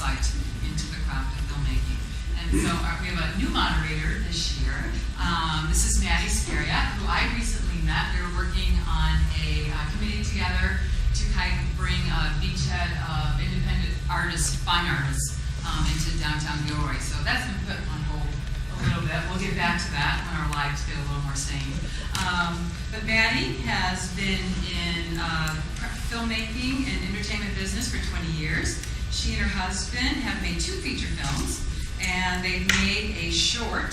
insight into the craft of filmmaking. And so we have a new moderator this year. This is Maddie Scariat, who I recently met. We were working on a committee together to kind of bring a beachhead of independent artists, fine artists, into downtown Gilroy. So that's been put on hold a little bit. We'll get back to that when our lives get a little more sane. But Maddie has been in filmmaking and entertainment business for 20 years. She and her husband have made 2 feature films, and they've made a short,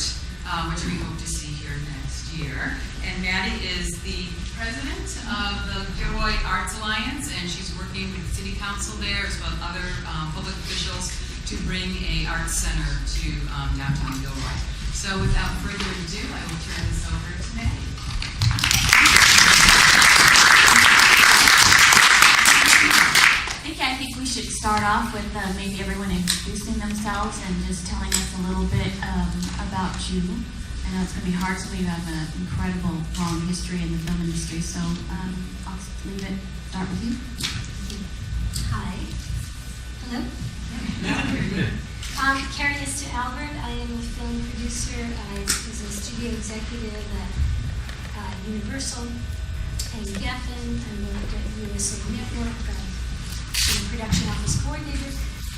which we hope to see here next year. And Maddie is the president of the Gilroy Arts Alliance, and she's working with the city council there as well as other public officials to bring a arts center to downtown Gilroy. So without further ado, I will turn this over to Maddie. Okay, I think we should start off with maybe everyone introducing themselves and just telling us a little bit about you. I know it's going to be hard, so we have an incredible long history in the film industry, so I'll leave it, start with you. Hi. Hello. Carrie Esther Albert. I am a film producer. I was a studio executive at Universal and Geffen. I worked at USA Network, production office coordinator,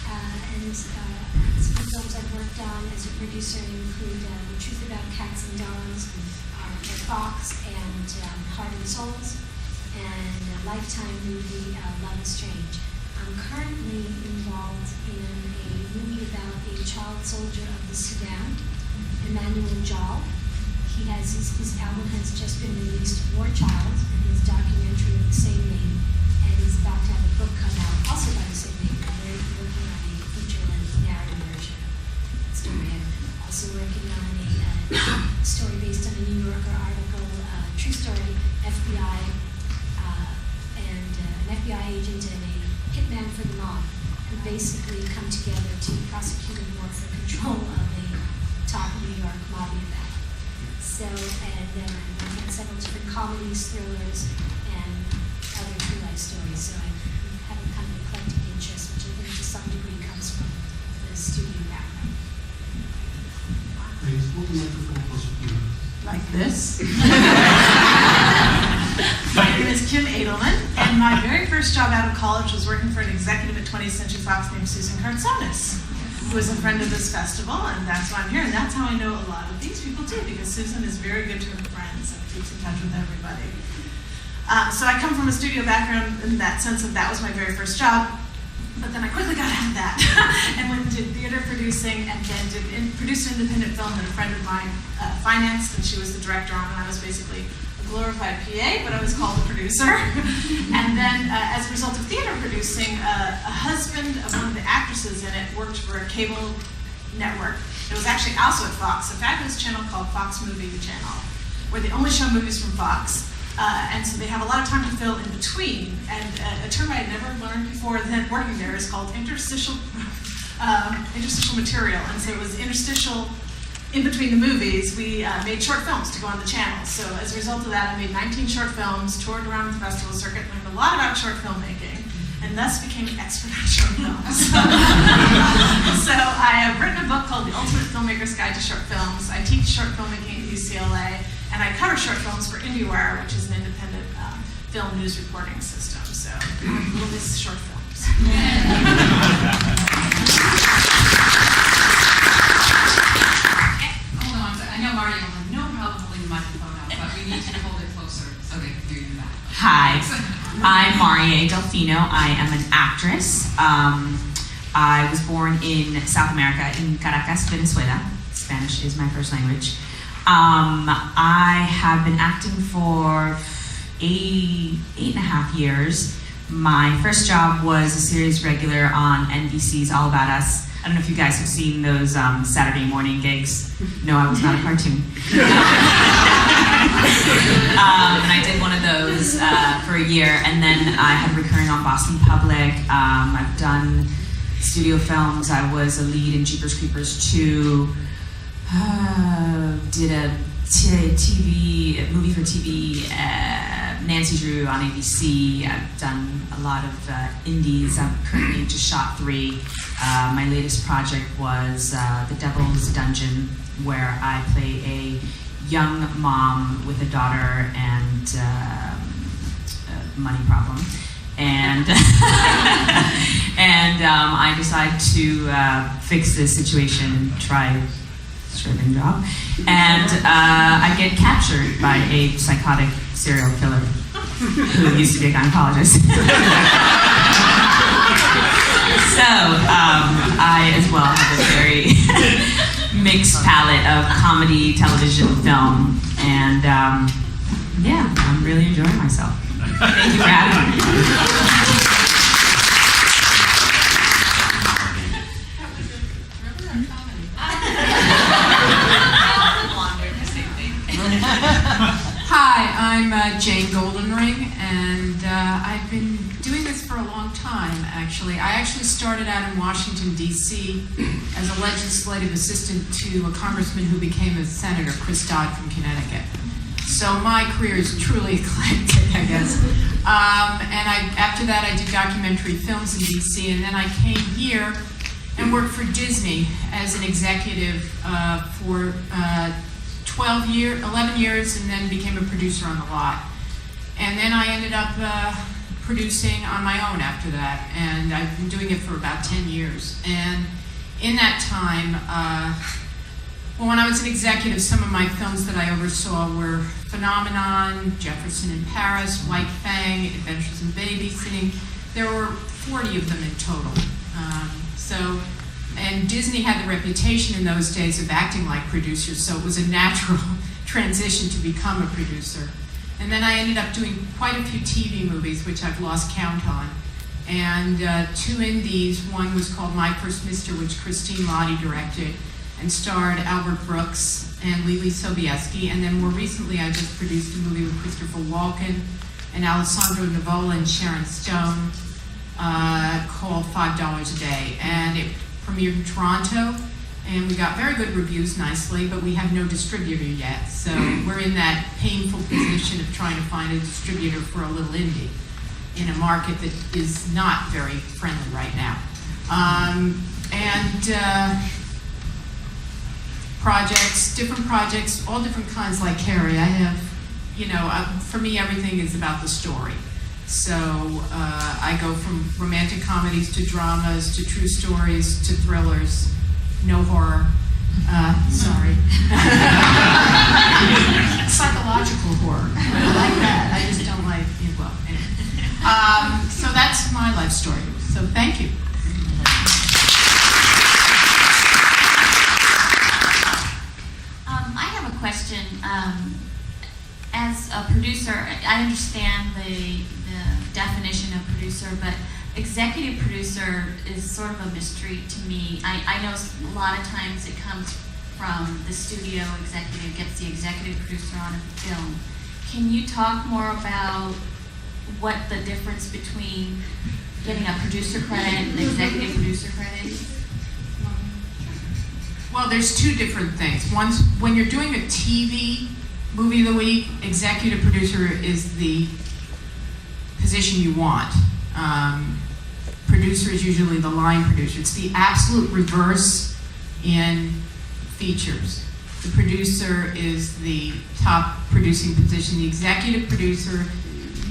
and some films I've worked on as a producer include The Truth About Cats and Dogs for Fox, and Heart and Souls, and a Lifetime movie, Love is Strange. I'm currently involved in a movie about a child soldier of the Sudan, Emmanuel Jal. His album has just been released, War Child, and his documentary of the same name, and he's about to have a book come out, also by the same name. We're working on a feature-length narrative version of that story, and also working on a story based on a New Yorker article, true story, FBI, and an FBI agent and a hitman for the mob, who basically come together to prosecute a war for control of a top New York mafia family. So, and then I'm working on several different comedies, thrillers, and other true life stories. So I have a kind of eclectic interest, which I think to some degree comes from the studio background. Please hold the microphone closer to you. Like this. My name is Kim Edelman, and my very first job out of college was working for an executive at 20th Century Fox named Susan Kartsonis, who is a friend of this festival, and that's why I'm here, and that's how I know a lot of these people too, because Susan is very good to her friends and keeps in touch with everybody. So I come from a studio background in that sense of that was my very first job, but then I quickly got out of that and went and did theater producing, and then produced an independent film that a friend of mine financed, and she was the director on, and I was basically a glorified PA, but I was called a producer. And then as a result of theater producing, a husband of one of the actresses in it worked for a cable network. It was actually also at Fox, a fabulous channel called Fox Movie Channel, where they only show movies from Fox. And so they have a lot of time to fill in between. And a term I had never learned before then working there is called interstitial material. And so it was interstitial in between the movies. We made short films to go on the channel. So as a result of that, I made 19 short films, toured around the festival circuit, learned a lot about short filmmaking, and thus became an expert on short films. So I have written a book called The Ultimate Filmmaker's Guide to Short Films. I teach short filmmaking at UCLA, and I cover short films for IndieWire, which is an independent film news reporting system. So little miss short films. Hold on, I know Mario will have no problem holding the microphone up, but we need you to hold it closer so they can hear you back. Hi, I'm Maria Delfino. I am an actress. I was born in South America, in Caracas, Venezuela. Spanish is my first language. I have been acting for 8.5 years. My first job was a series regular on NBC's All About Us. I don't know if you guys have seen those Saturday morning gigs. No, I was not a cartoon. And I did one of those for a year, and then I had recurring on Boston Public. I've done studio films. I was a lead in Jeepers Creepers 2. Did a movie for TV, Nancy Drew on ABC. I've done a lot of indies. I've currently just shot 3. My latest project was The Devil's Dungeon, where I play a young mom with a daughter and a money problem. And I decide to fix this situation and try a serving job. And I get captured by a psychotic serial killer who used to be a gynecologist. So I as well have a very mixed palette of comedy, television, film, and yeah, I'm really enjoying myself. Thank you for having me. Hi, I'm Jane Goldenring, and I've been doing this for a long time, actually. I actually started out in Washington, D.C. as a legislative assistant to a congressman who became a senator, Chris Dodd from Connecticut. So my career is truly eclectic, I guess. And after that, I did documentary films in D.C., and then I came here and worked for Disney as an executive for 11 years, and then became a producer on the lot. And then I ended up producing on my own after that, and I've been doing it for about 10 years. And in that time, well, when I was an executive, some of my films that I oversaw were Phenomenon, Jefferson in Paris, White Fang, Adventures in Babysitting. There were 40 of them in total. And Disney had the reputation in those days of acting like producers, so it was a natural transition to become a producer. And then I ended up doing quite a few TV movies, which I've lost count on. And 2 indies, one was called My First Mister, which Christine Lottie directed, and starred Albert Brooks and Lily Sobieski. And then more recently, I just produced a movie with Christopher Walken and Alessandro Nivola and Sharon Stone called $5 a Day. And it premiered in Toronto, and we got very good reviews nicely, but we have no distributor yet. So we're in that painful position of trying to find a distributor for a little indie in a market that is not very friendly right now. Different projects, all different kinds like Carrie. I have, for me, everything is about the story. So I go from romantic comedies to dramas to true stories to thrillers, no horror, sorry. Psychological horror, I like that. I just don't like, well, anyway. So that's my life story, so thank you. I have a question. As a producer, I understand the definition of producer, but executive producer is sort of a mystery to me. I know a lot of times it comes from the studio executive, gets the executive producer on a film. Can you talk more about what the difference between getting a producer credit and executive producer credit is? Well, there's 2 different things. One's when you're doing a TV movie of the week, executive producer is the position you want. Producer is usually the line producer. It's the absolute reverse in features. The producer is the top producing position. The executive producer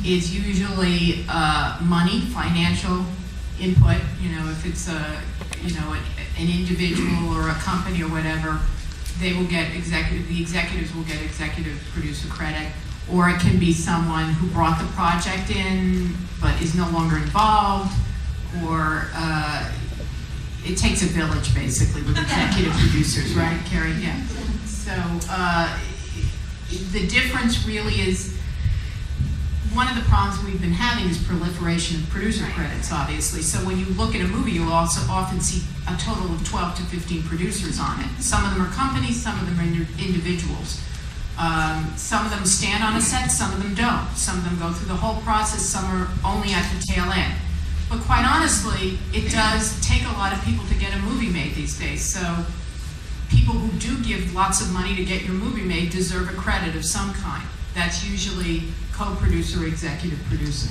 is usually money, financial input. If it's an individual or a company or whatever, they will get the executives will get executive producer credit, or it can be someone who brought the project in but is no longer involved, or it takes a village basically with executive producers, right, Carrie? Yeah. So the difference really is, one of the problems we've been having is proliferation of producer credits, obviously. So when you look at a movie, you'll also often see a total of 12 to 15 producers on it. Some of them are companies, some of them are individuals. Some of them stand on a set, some of them don't. Some of them go through the whole process, some are only at the tail end. But quite honestly, it does take a lot of people to get a movie made these days. So people who do give lots of money to get your movie made deserve a credit of some kind. That's usually co-producer or executive producer.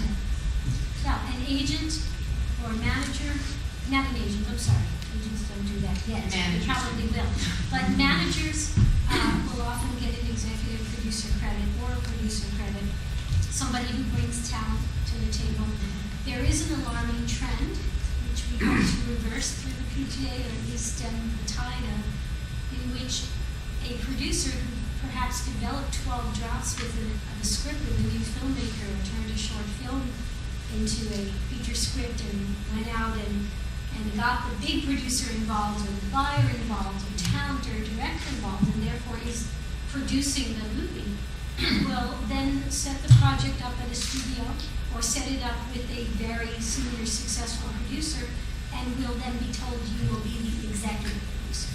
Now, an agent or a manager, not an agent, I'm sorry, agents don't do that yet. They Managers. probably will. But managers will often get an executive producer credit or a producer credit, somebody who brings talent to the table. There is an alarming trend, which we hope to reverse through the PTA, or at least stem the tide of, in which a producer who perhaps developed 12 drafts with a script with a new filmmaker, or turned a short film into a feature script and went out and got the big producer involved, or the buyer involved, or talent or director involved, and therefore is producing the movie, will then set the project up at a studio or set it up with a very senior successful producer, and will then be told you will be the executive producer.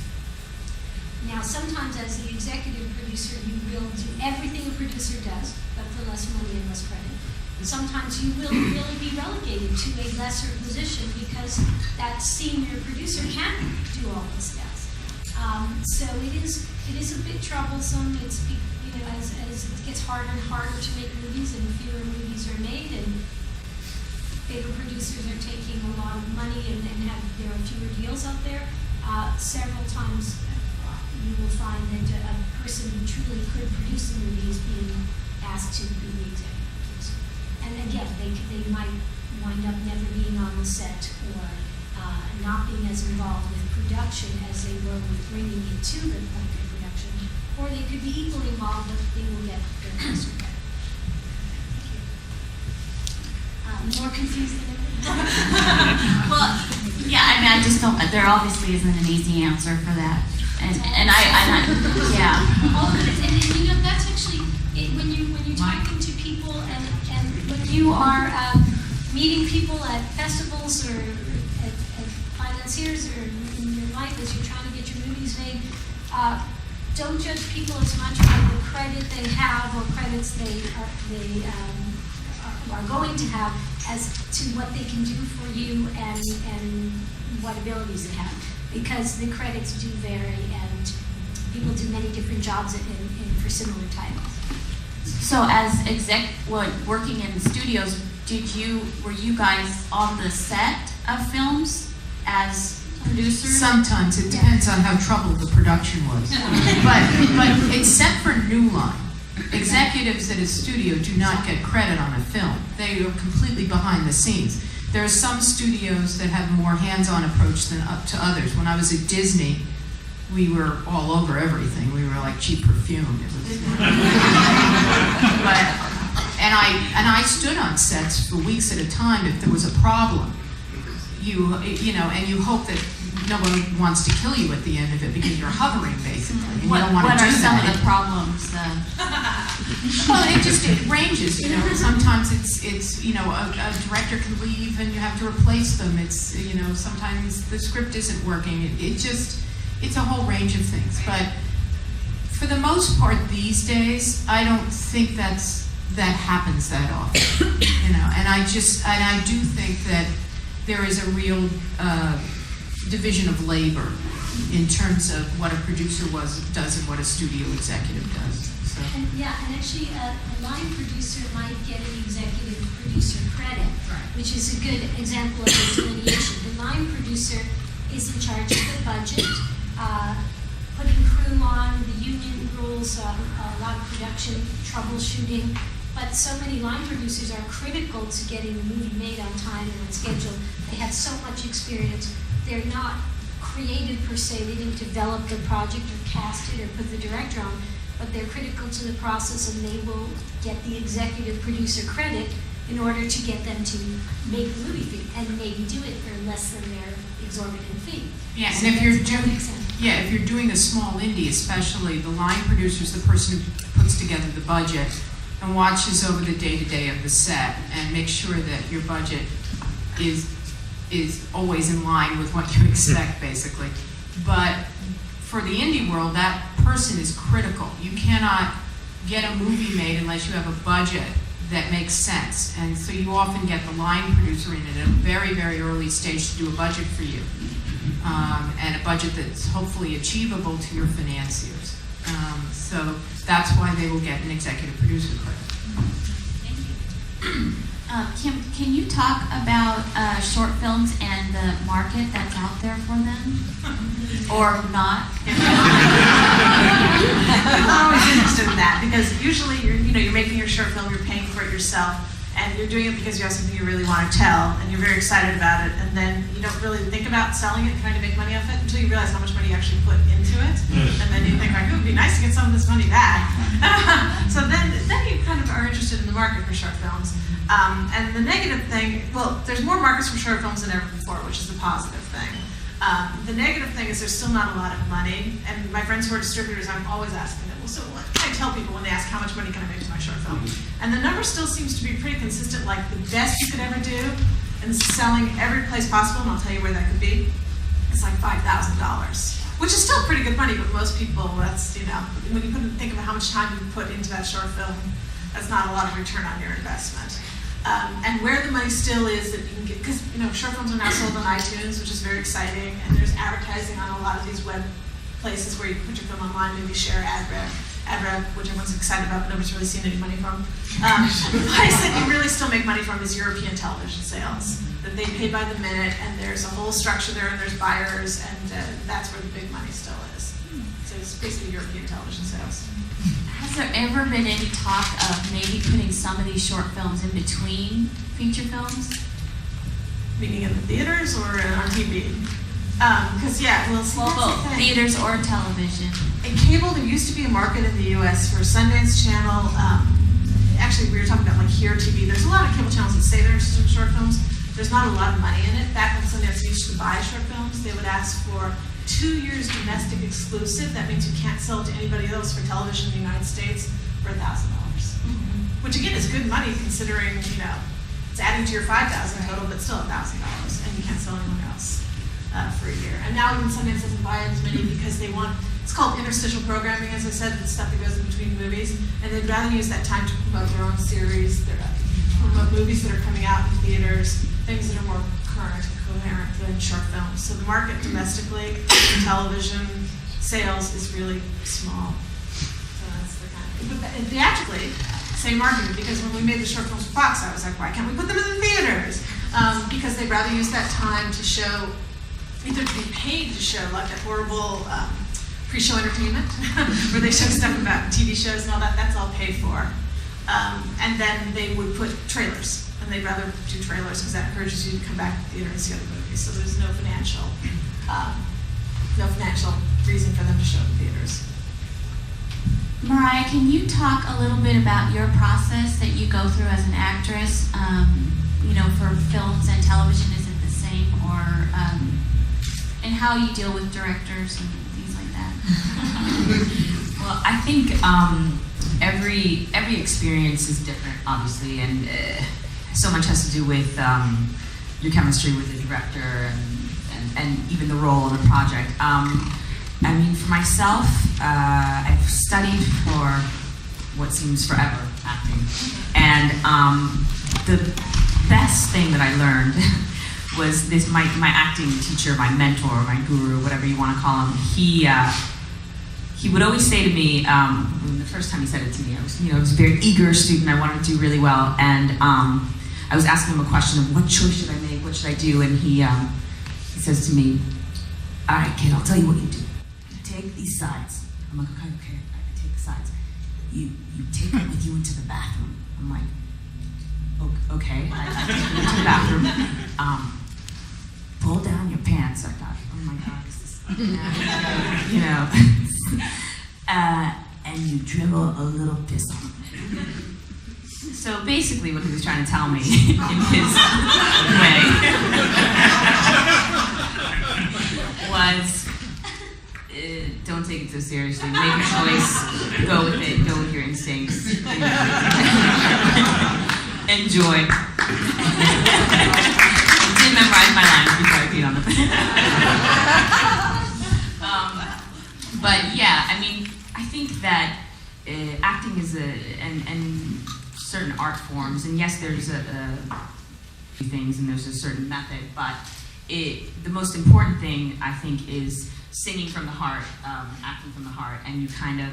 Now, sometimes as the executive producer, you will do everything a producer does, but for less money and less credit. Sometimes you will really be relegated to a lesser position because that senior producer can't do all this stuff. So it is a bit troublesome. It's, you know, as it gets harder and harder to make movies, and fewer movies are made, and bigger producers are taking a lot of money, and there are fewer deals out there. Several times you will find that a person who truly could produce the movie is being asked to be the executive. And again, they might wind up never being on the set, or not being as involved with production as they were with bringing it to the point of production. Or they could be equally involved, but they will get their lesser credit. Thank you. More confused than ever? Well, yeah, I mean, I just don't, there obviously isn't an easy answer for that. And yeah. All of it, and you know, that's actually, when you're talking to people, and when you are meeting people at festivals, or at financiers, or in your life as you're trying to get your movies made, don't judge people as much by the credit they have, or credits they are going to have, as to what they can do for you and what abilities they have. Because the credits do vary, and people do many different jobs for similar titles. So as working in studios, were you guys on the set of films as producers? Sometimes it depends on how troubled the production was. but except for New Line, executives at a studio do not get credit on a film. They are completely behind the scenes. There are some studios that have a more hands-on approach than up to others. When I was at Disney, we were all over everything. We were like cheap perfume. It was, and I stood on sets for weeks at a time if there was a problem. You know, and you hope that no one wants to kill you at the end of it because you're hovering basically, and you don't want to do that. What are some of the problems? Well, it ranges. You know, sometimes it's you know, a director can leave and you have to replace them. It's, you know, sometimes the script isn't working. It's a whole range of things. But for the most part these days, I don't think that happens that often. You know, and I do think that there is a real division of labor in terms of what a producer does and what a studio executive does. So. And actually, a line producer might get an executive producer credit, which is a good example of the delineation. The line producer is in charge of the budget, putting crew on, the union rules, a lot of production troubleshooting. But so many line producers are critical to getting the movie made on time and on schedule. They have so much experience. They're not creative per se. They didn't develop the project or cast it or put the director on, but they're critical to the process, and they will get the executive producer credit in order to get them to make the movie and maybe do it for less than their exorbitant fee. Yeah, so and if you're doing a small indie, especially, the line producer is the person who puts together the budget and watches over the day-to-day of the set and makes sure that your budget is always in line with what you expect, basically. But for the indie world, that person is critical. You cannot get a movie made unless you have a budget that makes sense. And so you often get the line producer in at a very, very early stage to do a budget for you. And a budget that's hopefully achievable to your financiers. So that's why they will get an executive producer credit. Kim, can you talk about short films and the market that's out there for them? Or not? I'm always interested in that because usually you're making your short film, you're paying for it yourself, and you're doing it because you have something you really want to tell, and you're very excited about it, and then you don't really think about selling it, trying to make money off it until you realize how much money you actually put into it, and then you think like, it would be nice to get some of this money back. So then you kind of are interested in the market for short films. And the negative thing, well, there's more markets for short films than ever before, which is the positive thing. The negative thing is there's still not a lot of money, and my friends who are distributors, I'm always asking them, well, so what can I tell people when they ask how much money can I make to my short film? And the number still seems to be pretty consistent, like the best you could ever do, and selling every place possible, and I'll tell you where that could be, it's like $5,000, which is still pretty good money, but most people, that's, when you think of how much time you put into that short film, that's not a lot of return on your investment. And where the money still is that you can get, because short films are now sold on iTunes, which is very exciting, and there's advertising on a lot of these web places where you can put your film online, maybe share ad rev, which everyone's excited about, but nobody's really seen any money from. The place that you really still make money from is European television sales, that they pay by the minute, and there's a whole structure there, and there's buyers, and that's where the big money still is. So it's basically European television sales. Has there ever been any talk of maybe putting some of these short films in between feature films? Meaning in the theaters or on TV? Because Well, both theaters or television. In cable, there used to be a market in the U.S. for Sundance Channel. Actually, we were talking about like Here TV. There's a lot of cable channels that say they're interested in short films. There's not a lot of money in it. Back when Sundance used to buy short films, they would ask for 2 years domestic exclusive. That means you can't sell it to anybody else for television in the United States for $1,000. Which again is good money considering, it's adding to your $5,000 total, but still $1,000, and you can't sell anyone else for a year. And now even Sundance doesn't buy as many because they want, it's called interstitial programming, as I said, the stuff that goes in between movies, and they'd rather use that time to promote their own series, promote movies that are coming out in theaters, things that are more current and coherent than short films. So the market domestically, television sales is really small. So that's the kind of, but theatrically, same argument, because when we made the short films for Fox, I was like, why can't we put them in the theaters? Because they'd rather use that time to show, either to be paid to show, like that horrible pre-show entertainment, where they show stuff about TV shows and all that, that's all paid for. And then they would put trailers. And they'd rather do trailers because that encourages you to come back to the theater and see other movies. So there's no financial reason for them to show in theaters. Mariah, can you talk a little bit about your process that you go through as an actress? For films and television, is it the same, or and how you deal with directors and things like that? Well, I think every experience is different, obviously, and so much has to do with your chemistry with the director and even the role in the project. I mean, for myself, I've studied for what seems forever, acting, and the best thing that I learned was this: my acting teacher, my mentor, my guru, whatever you want to call him. He would always say to me, the first time he said it to me, I was a very eager student. I wanted to do really well, and I was asking him a question of what choice should I make, what should I do, and he says to me, "All right, kid, I'll tell you what you do. You take these sides." I'm like, okay, I take the sides. You take it with you into the bathroom. I'm like, okay. I take it into the bathroom. Pull down your pants. I thought, oh my God, this is, and you dribble a little piss on it. So basically what he was trying to tell me in his way was, don't take it so seriously. Make a choice. Go with it. Go with your instincts. Enjoy. I did memorize my lines before I peed on the but yeah, I mean, I think that acting is and certain art forms, and yes, there's things and there's a certain method, but the most important thing, I think, is singing from the heart, acting from the heart, and you kind of,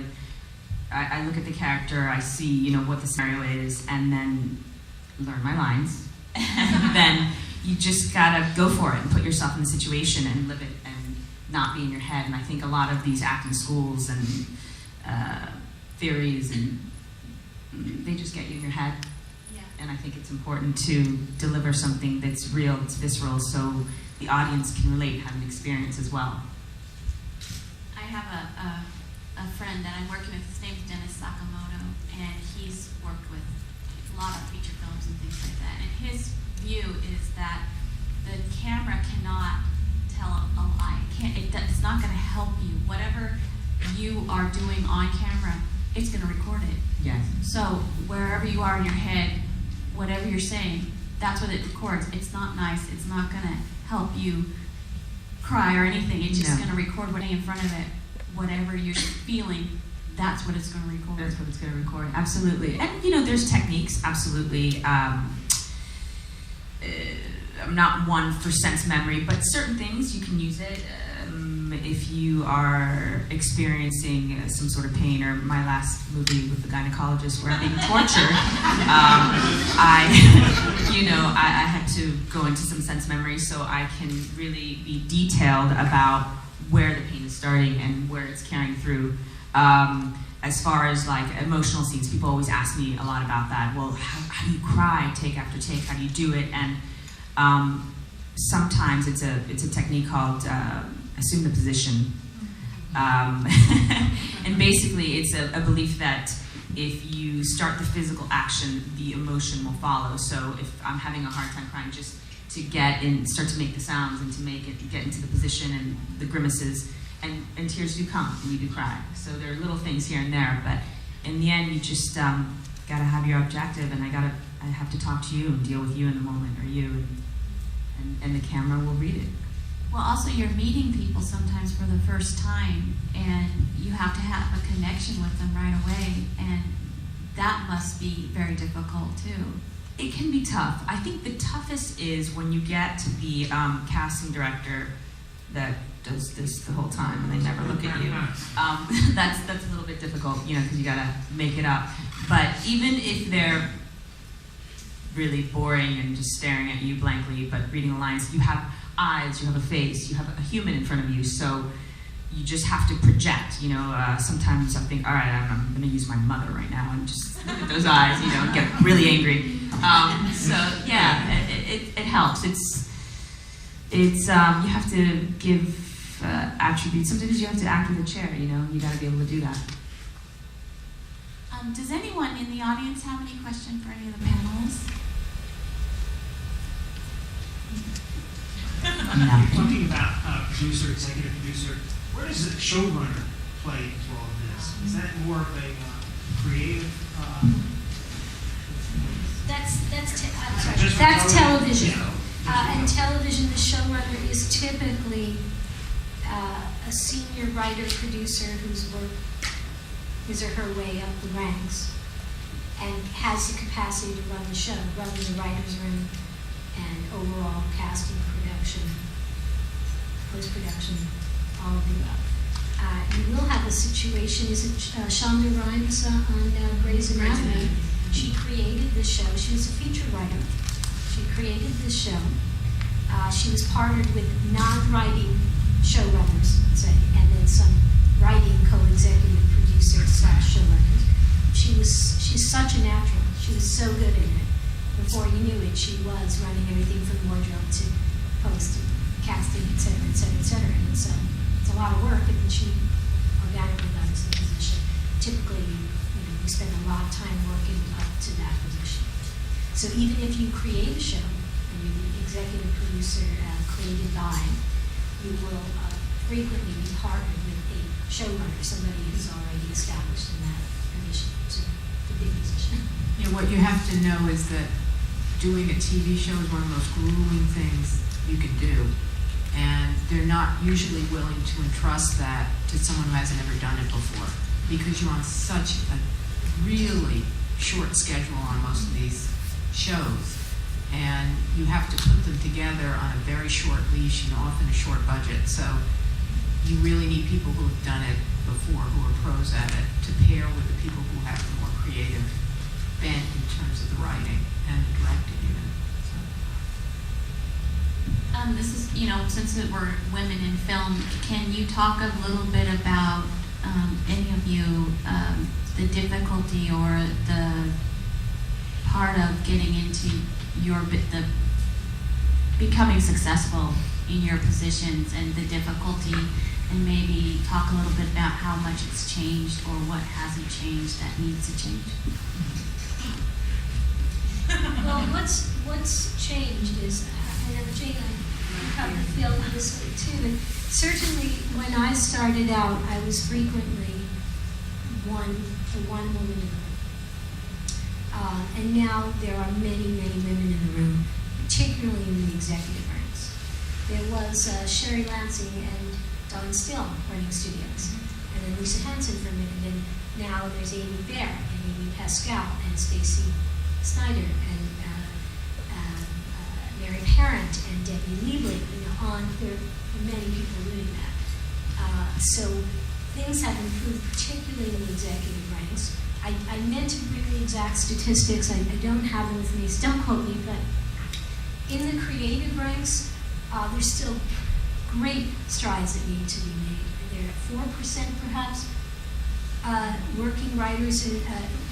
I look at the character, I see, what the scenario is, and then learn my lines, and then you just gotta go for it and put yourself in the situation and live it and not be in your head. And I think a lot of these acting schools and theories, and they just get you in your head. Yeah. And I think it's important to deliver something that's real, that's visceral, so the audience can relate, have an experience as well. I have a friend that I'm working with. His name's Dennis Sakamoto, and he's worked with a lot of feature films and things like that. And his view is that the camera cannot tell a lie. It's not going to help you. Whatever you are doing on camera, it's going to record it. Yes. So wherever you are in your head, whatever you're saying, that's what it records. It's not nice. It's not going to help you cry or anything. It's just No. going to record what's in front of it. Whatever you're feeling, that's what it's going to record. That's what it's going to record. Absolutely. And, there's techniques, absolutely. I'm not one for sense memory, but certain things you can use it. If you are experiencing some sort of pain, or my last movie with the gynecologist where I'm being tortured, I had to go into some sense memory so I can really be detailed about where the pain is starting and where it's carrying through. As far as like emotional scenes, people always ask me a lot about that. Well, how do you cry take after take? How do you do it? And sometimes it's a technique called assume the position. And basically it's a belief that if you start the physical action, the emotion will follow. So if I'm having a hard time crying, just to start to make the sounds and to get into the position and the grimaces, and tears do come and you do cry. So there are little things here and there, but in the end you just gotta have your objective, and I have to talk to you and deal with you in the moment, or you, and the camera will read it. Well, also you're meeting people sometimes for the first time, and you have to have a connection with them right away, and that must be very difficult too. It can be tough. I think the toughest is when you get to the casting director that does this the whole time and they never look at you. That's a little bit difficult, because you gotta make it up. But even if they're really boring and just staring at you blankly, but reading the lines, you have eyes, you have a face, you have a human in front of you, so you just have to project. Sometimes I think, all right, I'm gonna use my mother right now and just look at those eyes, and get really angry. So yeah, it helps. It's you have to give attributes. Sometimes you have to act with a chair. You got to be able to do that. Does anyone in the audience have any question for any of the panelists? No. Talking about producer, executive producer, where does the showrunner play into all of this? Is that more of a creative? That's Just for television. Yeah. And television, the showrunner is typically a senior writer producer who's worked his or her way up the ranks and has the capacity to run the show, run the writer's room, and overall casting, production, post-production, all of the above. You will have a situation, is it Shonda Rhimes on Grey's Anatomy? She created this show. She was a feature writer. She created this show. She was partnered with non-writing showrunners, let's say, and then some writing co-executive producers / showrunners. She's such a natural. She was so good at it. Before you knew it, she was running everything from wardrobe to post, casting, et cetera, et cetera, et cetera. And so it's a lot of work, and then she organically got into the position. Typically, you spend a lot of time working up to that position. So even if you create a show, and you're the executive producer created by, you will frequently be partnered with a showrunner, somebody who's already established in that position. So it's a big position. Yeah, what you have to know is that doing a TV show is one of the most grueling things you can do. And they're not usually willing to entrust that to someone who hasn't ever done it before, because you're on such a really short schedule on most of these shows. And you have to put them together on a very short leash and often a short budget. So you really need people who have done it before, who are pros at it, to pair with the people who have the more creative been in terms of the writing and the directing even. So. This is, since we're women in film, can you talk a little bit about, any of you, the difficulty or the part of getting into the becoming successful in your positions and the difficulty, and maybe talk a little bit about how much it's changed or what hasn't changed that needs to change? Well, what's changed is, I know Jane, I probably feel this way too, but certainly when I started out, I was frequently the one woman in the room. And now there are many, many women in the room, particularly in the executive ranks. There was Sherry Lansing and Dawn Still running studios, and then Lisa Hansen for a minute, and now there's Amy Bear and Amy Pascal and Stacy Snyder and Mary Parent and Debbie Liebling. There are many people doing that. So things have improved, particularly in the executive ranks. I meant to bring the exact statistics. I don't have them with me, so don't quote me, but in the creative ranks, there's still great strides that need to be made. There are 4% perhaps working writers, and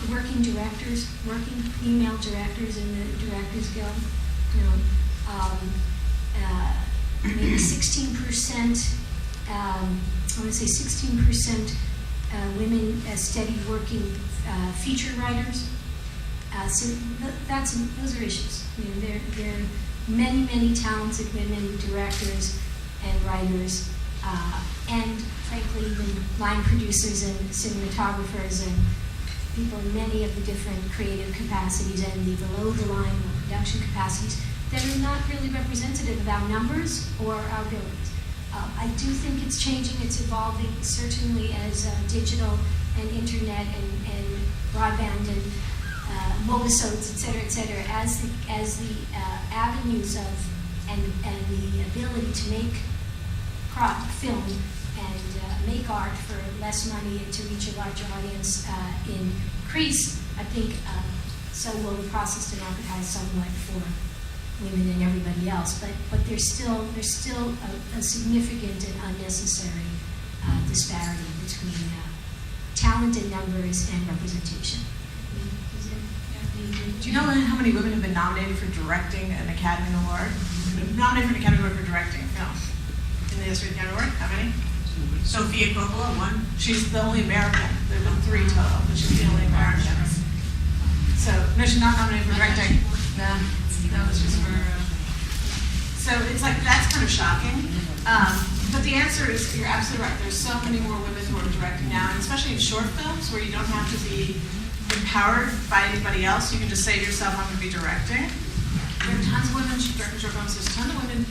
working directors, working female directors in the Directors Guild. Maybe 16%, I want to say 16% women steady working feature writers. So those are issues. There are many, many talented women directors and writers, and frankly even line producers and cinematographers and people in many of the different creative capacities and the below the line production capacities that are not really representative of our numbers or our abilities. I do think it's changing, it's evolving, certainly as digital and internet and broadband and mobisodes, et cetera, as the avenues of and the ability to make film and make art for less money and to reach a larger audience increase. I think so will the process democratize somewhat for women and everybody else, but there's still a significant and unnecessary disparity between talent in numbers and representation. Do you know how many women have been nominated for directing an Academy Award? Nominated for an Academy Award for directing film in the history of the Academy Award? How many? Sophia Coppola, one. She's the only American. There have been 3 total, but she's the only American. So, no, she's not nominated for directing. No, that was just for. So it's like that's kind of shocking. But the answer is you're absolutely right. There's so many more women who are directing now, and especially in short films where you don't have to be empowered by anybody else. You can just say to yourself, I'm going to be directing. There are tons of women directing short films. There's a ton of women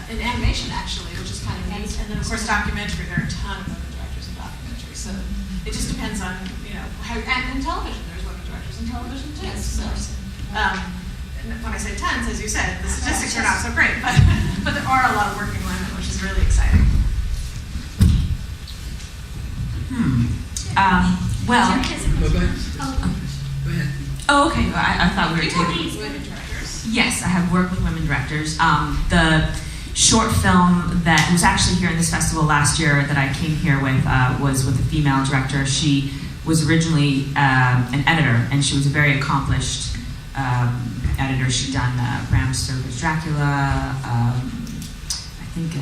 in animation, actually, which is kind of neat. And then, of course, documentary. There are a ton of women directors in documentary. So it just depends on, how, and in television, there's women directors in television, too. Yes, So, when I say tons, as you said, the statistics are not so great, but there are a lot of working women, which is really exciting. Well. Go ahead. Oh, okay. Well, I thought we were taking. Women directors. Yes, I have worked with women directors. The short film that was actually here in this festival last year that I came here with was with a female director. She was originally an editor, and she was a very accomplished editor. She'd done Bram Stoker's Dracula, I think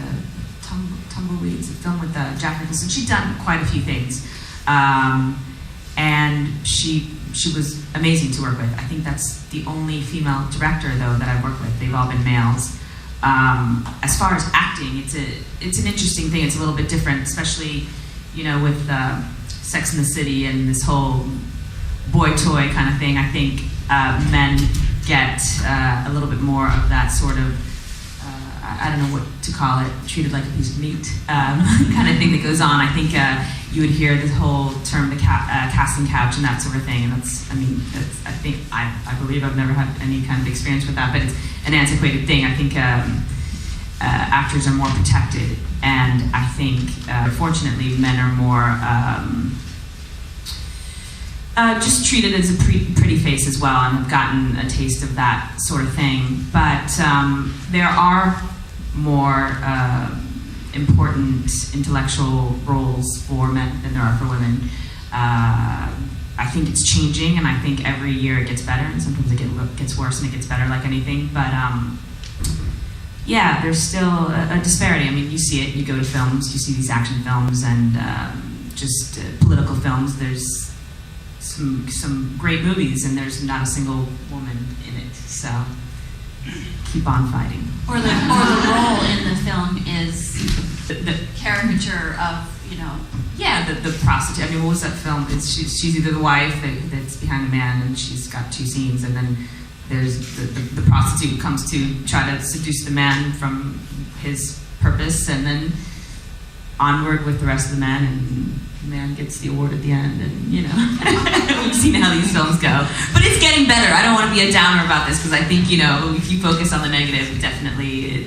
Tumbleweeds, a film with Jack Nicholson. She'd done quite a few things, and she was amazing to work with. I think that's the only female director, though, that I've worked with. They've all been males. As far as acting, it's an interesting thing. It's a little bit different, especially with Sex and the City and this whole boy toy kind of thing. I think men get a little bit more of that sort of, I don't know what to call it, treated like a piece of meat kind of thing that goes on. I think you would hear the whole term, the casting couch and that sort of thing. And I believe I've never had any kind of experience with that, but it's an antiquated thing. I think actors are more protected, and I think, fortunately, men are more Just treat it as a pretty face as well, and I've gotten a taste of that sort of thing. But there are more important intellectual roles for men than there are for women. I think it's changing, and I think every year it gets better, and sometimes it gets worse and it gets better like anything. But yeah, there's still a disparity. I mean, you see it, you go to films, you see these action films and just political films. There's some great movies, and there's not a single woman in it. So keep on fighting. Or the role in the film is The caricature of, yeah, the prostitute. I mean, what was that film? She's either the wife that's behind the man, and she's got 2 scenes, and then there's the prostitute who comes to try to seduce the man from his purpose, and then onward with the rest of the men, and the man gets the award at the end, and we've seen how these films go. But it's getting better. I don't want to be a downer about this, because I think, if you focus on the negative, definitely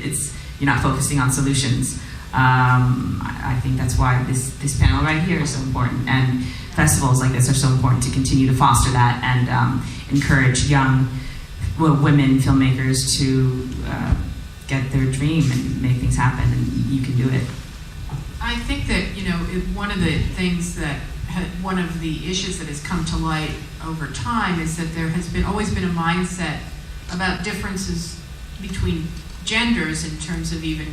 you're not focusing on solutions. I think that's why this panel right here is so important, and festivals like this are so important to continue to foster that and encourage young women filmmakers to get their dream and make things happen, and you can do it. I think that, one of the things that, one of the issues that has come to light over time is that there has always been a mindset about differences between genders in terms of even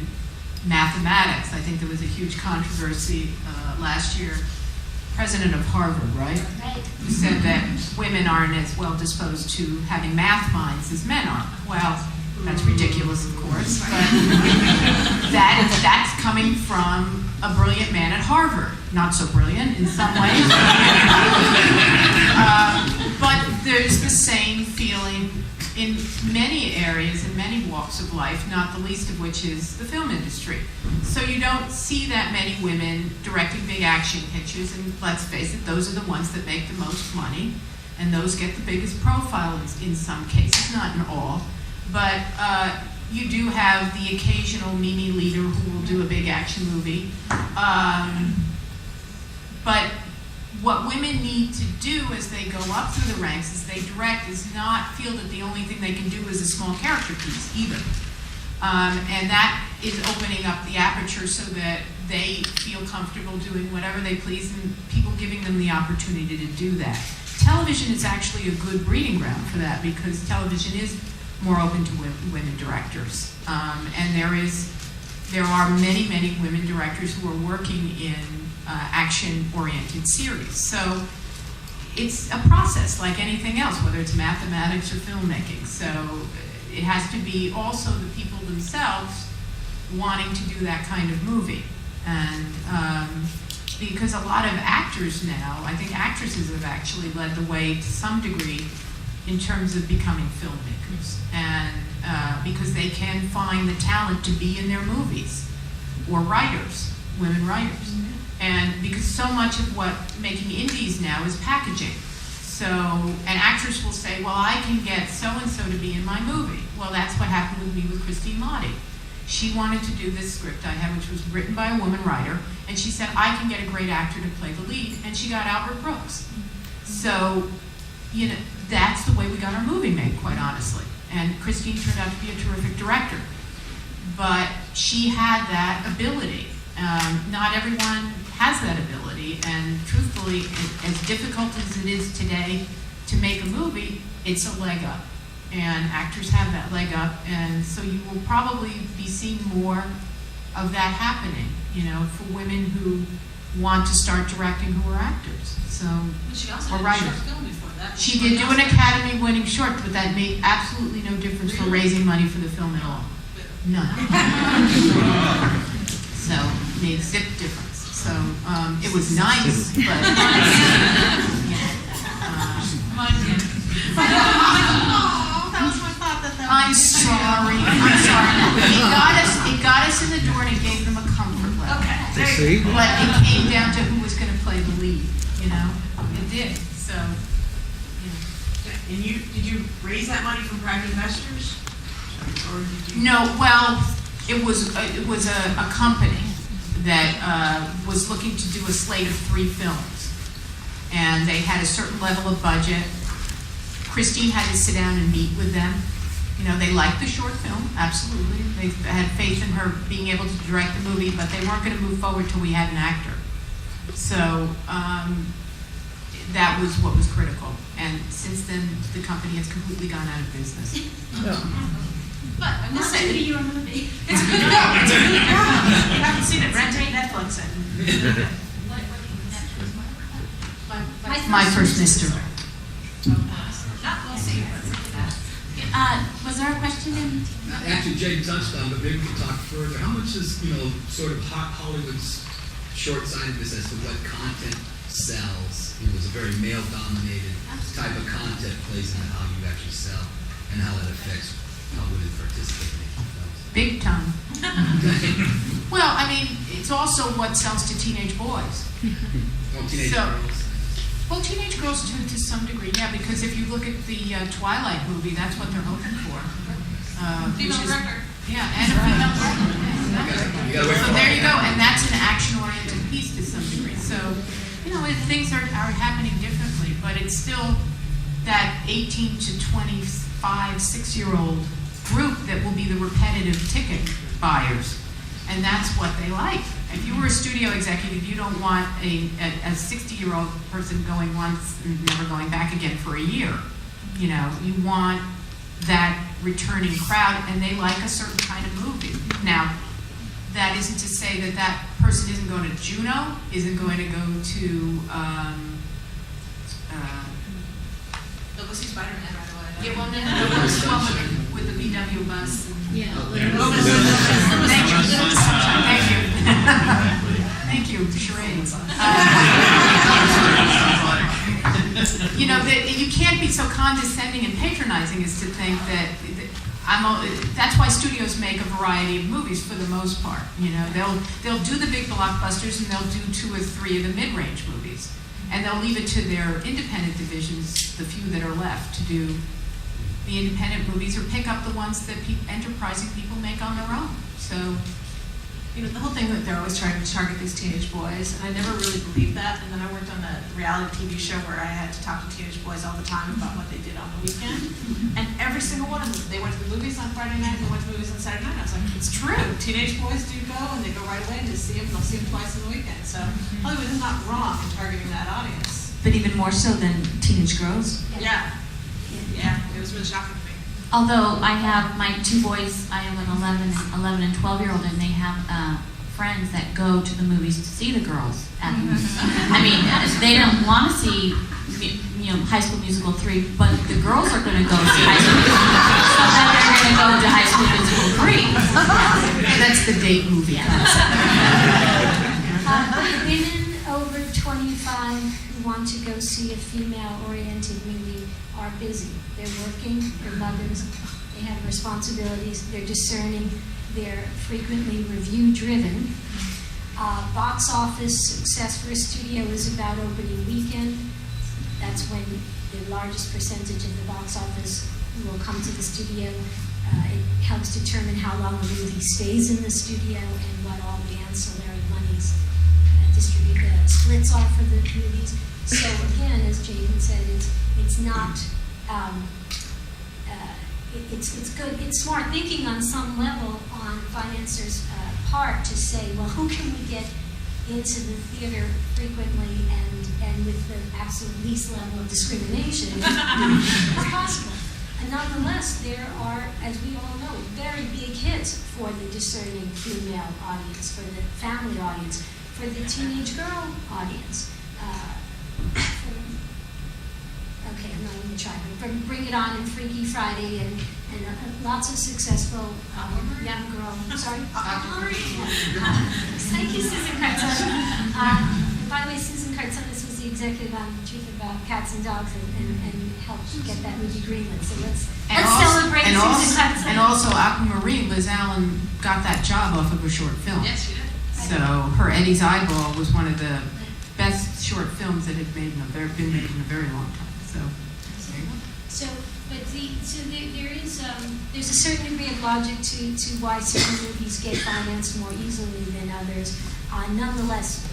mathematics. I think there was a huge controversy last year. President of Harvard, right? Right. Who said that women aren't as well disposed to having math minds as men are. Well, that's ridiculous, of course, but that's coming from a brilliant man at Harvard. Not so brilliant in some ways. But there's the same feeling in many areas, in many walks of life, not the least of which is the film industry. So you don't see that many women directing big action pictures, and let's face it, those are the ones that make the most money, and those get the biggest profile in some cases, not in all. But you do have the occasional Mimi leader who will do a big action movie. But what women need to do as they go up through the ranks, as they direct, is not feel that the only thing they can do is a small character piece either. And that is opening up the aperture so that they feel comfortable doing whatever they please, and people giving them the opportunity to do that. Television is actually a good breeding ground for that, because television is more open to women directors. And there are many, many women directors who are working in action-oriented series. So it's a process like anything else, whether it's mathematics or filmmaking. So it has to be also the people themselves wanting to do that kind of movie. And because a lot of actors now, I think actresses have actually led the way to some degree in terms of becoming filmmakers. And because they can find the talent to be in their movies, or writers, women writers. And because so much of what making indies now is packaging. So an actress will say, well, I can get so-and-so to be in my movie. Well, that's what happened with me with Christine Motti. She wanted to do this script I had, which was written by a woman writer, and she said, I can get a great actor to play the lead, and she got Albert Brooks. So, that's the way we got our movie made, quite honestly. And Christine turned out to be a terrific director. But she had that ability. Not everyone has that ability, and truthfully, as difficult as it is today to make a movie, it's a leg up. And actors have that leg up, and so you will probably be seeing more of that happening, for women who want to start directing who are actors. So, She also or did a writers. short film before that. She did do an Academy-winning short, but that made absolutely no difference for raising money for the film at all. None. So, made zip difference. So, it was nice, but, That was my thought that I'm sorry. It got us in the door, and it gave them a comfort level. Okay. See? But it came down to who was going to play the lead, It did, so, And did you raise that money from private investors? Or did you? No, well, it was a company that was looking to do a slate of 3 films. and they had a certain level of budget. Christine had to sit down and meet with them. You know, they liked the short film, absolutely. They had faith in her being able to direct the movie, but they weren't going to move forward till we had an actor. So that was what was critical. And since then, the company has completely gone out of business. But I will say, Maybe you're a movie. It's a good film. It's a really good film. If you haven't seen it, rent it, Netflix it. My first mister. We'll see. was there a question in? Actually, Jay touched on, but maybe we could talk further. How much is, sort of Hollywood's short-sightedness as to what content sells? It's a very male-dominated type of content plays into how you actually sell and how that affects how women participate in making films. Big time. Well, I mean, it's also what sells to teenage boys. Oh, teenage So- girls. Well, teenage girls to some degree, yeah, because if you look at the Twilight movie, that's what they're hoping for. Female director. Yeah, and a female director. Yeah, exactly. You gotta wait So for there it. you go, and that's an action-oriented piece to some degree. So, things are happening differently, but it's still that 18 to 25, 6-year-old group that will be the repetitive ticket buyers. And that's what they like. If you were a studio executive, you don't want a 60-year-old person going once and never going back again for a year. You want that returning crowd, and they like a certain kind of movie. Now, that isn't to say that that person isn't going to Juno, isn't going to go to, Go see Spider-Man right away. yeah, well, no, what's the one with the VW bus? Yeah. Thank you. Thank you. Thank you, charades. You can't be so condescending and patronizing as to think that that's why studios make a variety of movies for the most part. They'll do the big blockbusters and they'll do 2 or 3 of the mid-range movies. And they'll leave it to their independent divisions, the few that are left, to do the independent movies or pick up the ones that enterprising people make on their own. So, The whole thing that they're always trying to target these teenage boys, and I never really believed that. And then I worked on a reality TV show where I had to talk to teenage boys all the time about what they did on the weekend. And every single one of them, they went to the movies on Friday night, they went to the movies on Saturday night. I was like, it's true. Teenage boys do go, and they go right away to see them, and they'll see them twice in the weekend. So Hollywood is not wrong in targeting that audience. But even more so than teenage girls. Yeah, it was really shocking to me. Although I have my 2 boys, I have an 11 and 12-year-old, and they have friends that go to the movies to see the girls at the movies. I mean, they don't want to see, High School Musical 3, but the girls are going to go see High School Musical 3, so that they're going to go to High School Musical 3. that's the date movie Women over 25 who want to go see a female-oriented movie are busy. They're working, they're mothers, they have responsibilities, they're discerning, they're frequently review-driven. Box office success for a studio is about opening weekend. That's when the largest percentage of the box office will come to the studio. It helps determine how long the movie stays in the studio and what all the ancillary monies splits are for the movies. So again, as Jaden said, it's not. It's good. It's smart thinking on some level on financiers' part to say, well, who can we get into the theater frequently and with the absolute least level of discrimination as possible. And nonetheless, there are, as we all know, very big hits for the discerning female audience, for the family audience, for the teenage girl audience. Okay, I'm not even going to try, but Bring It On and Freaky Friday and lots of successful young girl. Sorry? Thank you, Susan Cartson. By the way, Susan Cartsonis was the executive on Truth About Cats and Dogs and helped get that movie greenlit. So let's celebrate Susan Cartson. And also Aquamarine, Liz Allen got that job off of a short film. Yes, she did. So her Eddie's Eyeball was one of the best short films that had been made in a very long time. So there you go. There's a certain degree of logic to why certain movies get financed more easily than others. Nonetheless,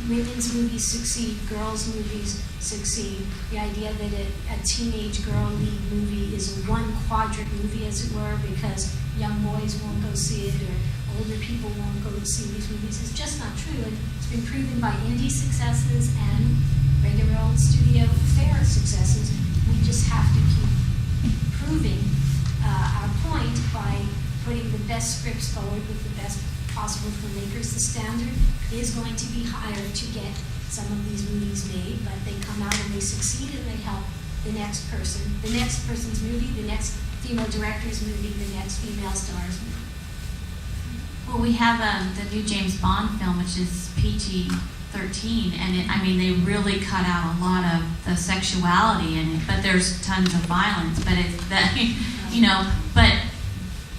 women's movies succeed, girls' movies succeed. The idea that a teenage girl lead movie is a one quadrant movie, as it were, because young boys won't go see it or older people won't go see these movies is just not true. And it's been proven by indie successes and regular old studio fair successes. We just have to keep proving our point by putting the best scripts forward with the best possible filmmakers. The standard is going to be higher to get some of these movies made, but they come out and they succeed and they help the next person, the next person's movie, the next female director's movie, the next female star's movie. Well, we have the new James Bond film, which is PG-13, and they really cut out a lot of the sexuality in it, but there's tons of violence. But it's that, but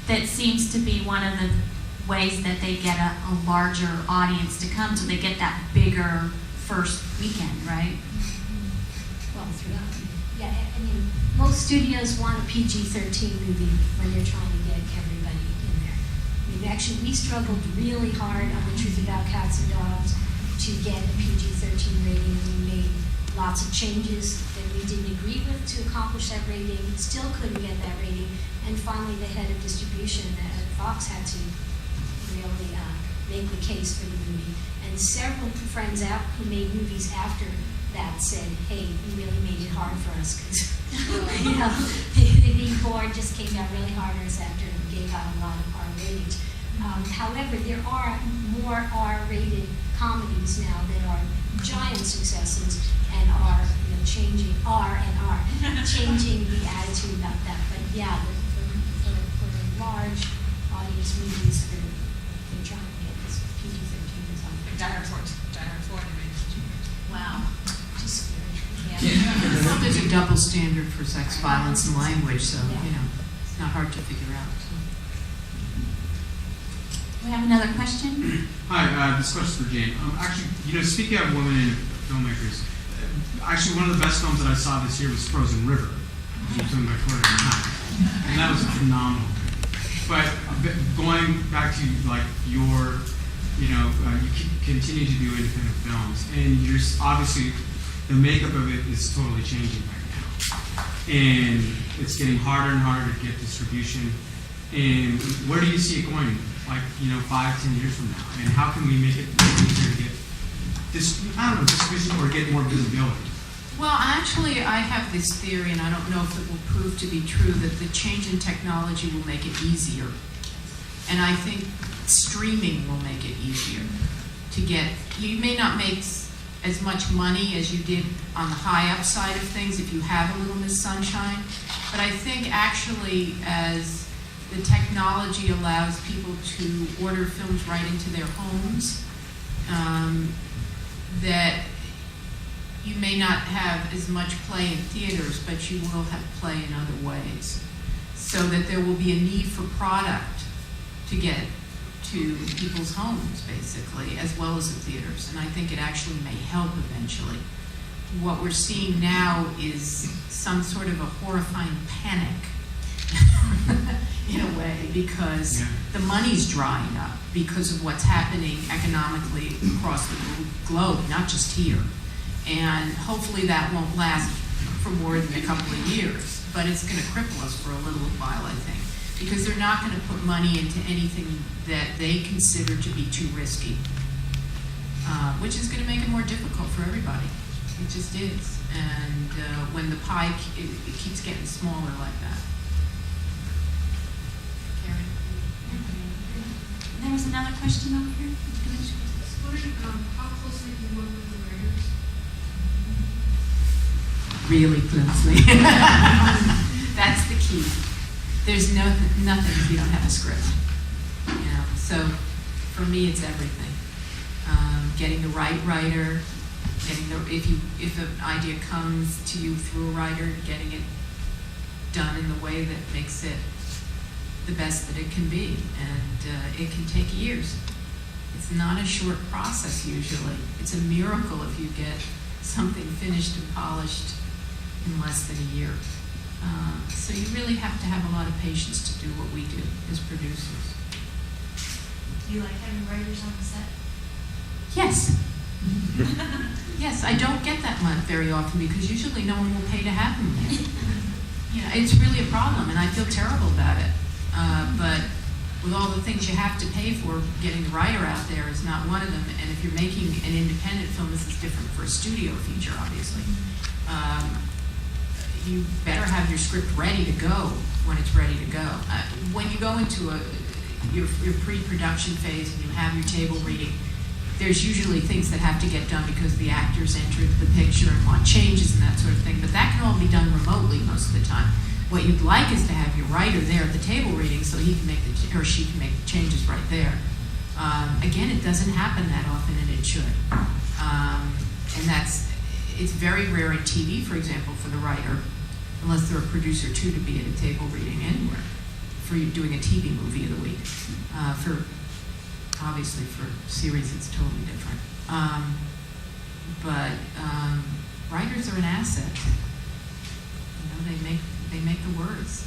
that seems to be one of the ways that they get a larger audience to come, so they get that bigger first weekend, right? Well, throughout. Yeah, most studios want a PG-13 movie when they're trying to get everybody in there. Actually, we struggled really hard on The Truth About Cats and Dogs to get a PG-13 rating, and we made lots of changes that we didn't agree with to accomplish that rating, still couldn't get that rating, and finally the head of distribution at Fox had to really make the case for the movie. And several friends out who made movies after that said, hey, you really made it hard for us, because the board just came down really hard on us after and gave out a lot of R ratings. However, there are more R-rated comedies now that are giant successes and are changing changing the attitude about that. But yeah, for large audience movies, they're trying to get this PG-13 is on. Die Hard 4. Wow. Just Well, there's a double standard for sex, violence, and language, so, Yeah. it's not hard to figure out. So. We have another question? Hi, this question's for Jane. Actually, speaking of women in filmmakers, actually one of the best films that I saw this year was Frozen River, which was filmed by Florida and that was phenomenal. But going back to your, you continue to do independent films, and you're obviously the makeup of it is totally changing right now, and it's getting harder and harder to get distribution. And where do you see it going? 5-10 years from now, and how can we make it easier to get distribution or get more visibility? Well, actually, I have this theory, and I don't know if it will prove to be true, that the change in technology will make it easier. And I think streaming will make it easier to get. You may not make as much money as you did on the high up side of things if you have a little Miss Sunshine, but I think actually as the technology allows people to order films right into their homes, that you may not have as much play in theaters, but you will have play in other ways. So that there will be a need for product to get to people's homes, basically, as well as the theaters. And I think it actually may help eventually. What we're seeing now is some sort of a horrifying panic in a way, because the money's drying up because of what's happening economically across the globe, not just here. And hopefully that won't last for more than a couple of years, but it's going to cripple us for a little while, I think, because they're not going to put money into anything that they consider to be too risky, which is going to make it more difficult for everybody. It just is. And when the pie it keeps getting smaller like that. Karen? There was another question over here. How closely do you work with the writers? Really closely. That's the key. There's nothing if you don't have a script. So for me, it's everything. Getting the right writer, if an idea comes to you through a writer, getting it done in the way that makes it the best that it can be, and it can take years. It's not a short process usually. It's a miracle if you get something finished and polished in less than a year. So you really have to have a lot of patience to do what we do as producers. Do you like having writers on the set? Yes. Yes, I don't get that month very often because usually no one will pay to have them here. You know, it's really a problem and I feel terrible about it. But with all the things you have to pay for, getting the writer out there is not one of them. And if you're making an independent film, this is different for a studio feature, obviously. You better have your script ready to go when it's ready to go. When you go into your pre-production phase and you have your table reading, there's usually things that have to get done because the actors entered the picture and want changes and that sort of thing, but that can all be done remotely most of the time. What you'd like is to have your writer there at the table reading so he can make or she can make the changes right there. Again, it doesn't happen that often, and it should. And it's very rare in TV, for example, for the writer, unless they're a producer too, to be at a table reading anywhere for you doing a TV movie of the week. Obviously, for series, it's totally different. But writers are an asset. You know, they make the words.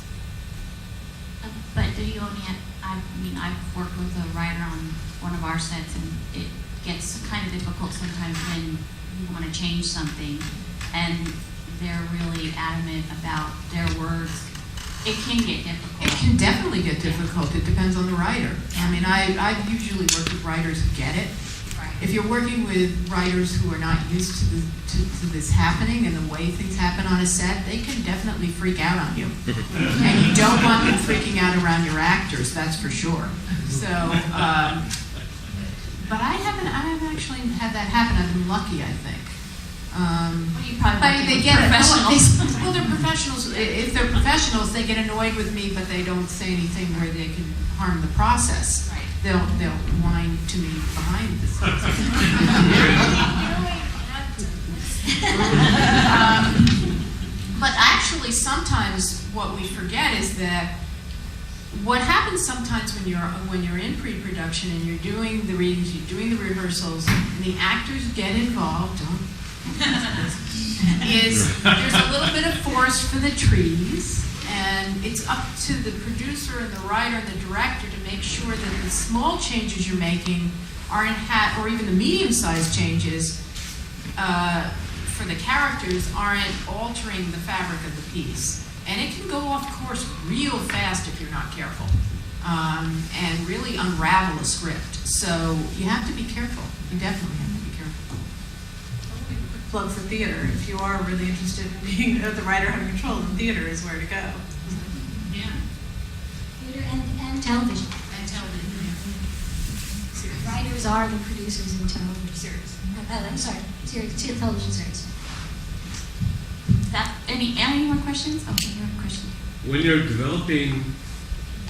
But do you only have, I've worked with a writer on one of our sets, and it gets kind of difficult sometimes when you want to change something, and they're really adamant about their words. It can get difficult. It can definitely get difficult. It depends on the writer. I mean, I've usually worked with writers who get it. Right. If you're working with writers who are not used to this happening and the way things happen on a set, they can definitely freak out on you. And you don't want them freaking out around your actors, that's for sure. So, but I haven't actually had that happen. I've been lucky, I think. You probably But work they with get it. professionals. Well, they're professionals. If they're professionals, they get annoyed with me, but they don't say anything where they can harm the process. Right. They'll whine to me behind the scenes. But actually, sometimes what we forget is that what happens sometimes when you're in pre-production and you're doing the readings, you're doing the rehearsals, and the actors get involved. Is there's a little bit of forest for the trees, and it's up to the producer and the writer and the director to make sure that the small changes you're making are in MHAT, or even the medium-sized changes for the characters aren't altering the fabric of the piece. And it can go off course real fast if you're not careful, and really unravel a script. So you have to be careful. You definitely have to be careful. Plug for theater. If you are really interested in being the writer having control, then theater is where to go. Yeah. Theater and television. And television, yeah. Writers are the producers in television. Series. I'm sorry, television series. Any more questions? Okay, you have a question. When you're developing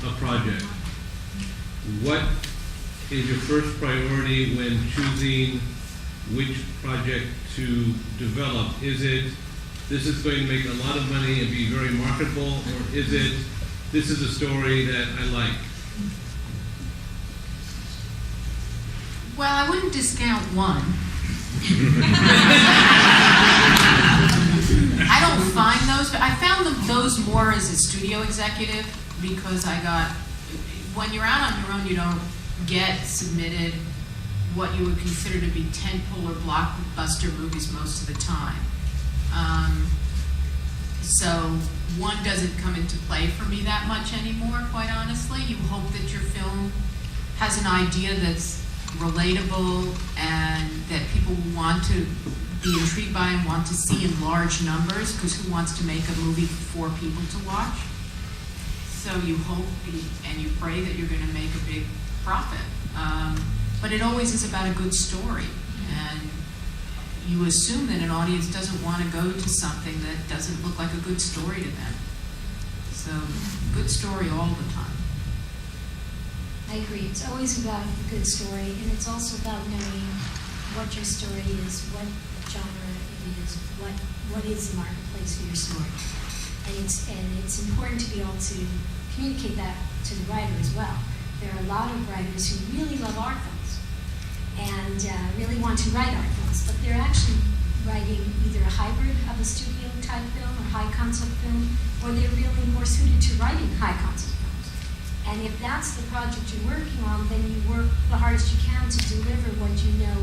a project, what is your first priority when choosing which project to develop? Is it, this is going to make a lot of money and be very marketable, or is it, this is a story that I like? Well, I wouldn't discount one. I don't find those, but I found those more as a studio executive, because when you're out on your own, you don't get submitted what you would consider to be tentpole or blockbuster movies most of the time. So one doesn't come into play for me that much anymore, quite honestly. You hope that your film has an idea that's relatable and that people want to be intrigued by and want to see in large numbers, because who wants to make a movie for 4 people to watch? So you hope and you pray that you're going to make a big profit. But it always is about a good story, and you assume that an audience doesn't want to go to something that doesn't look like a good story to them. So good story all the time. I agree. It's always about a good story, and it's also about knowing what your story is, what genre it is, what is the marketplace for your story. And it's important to be able to communicate that to the writer as well. There are a lot of writers who really love art films and really want to write art films, but they're actually writing either a hybrid of a studio type film or high concept film, or they're really more suited to writing high concept films. And if that's the project you're working on, then you work the hardest you can to deliver what you know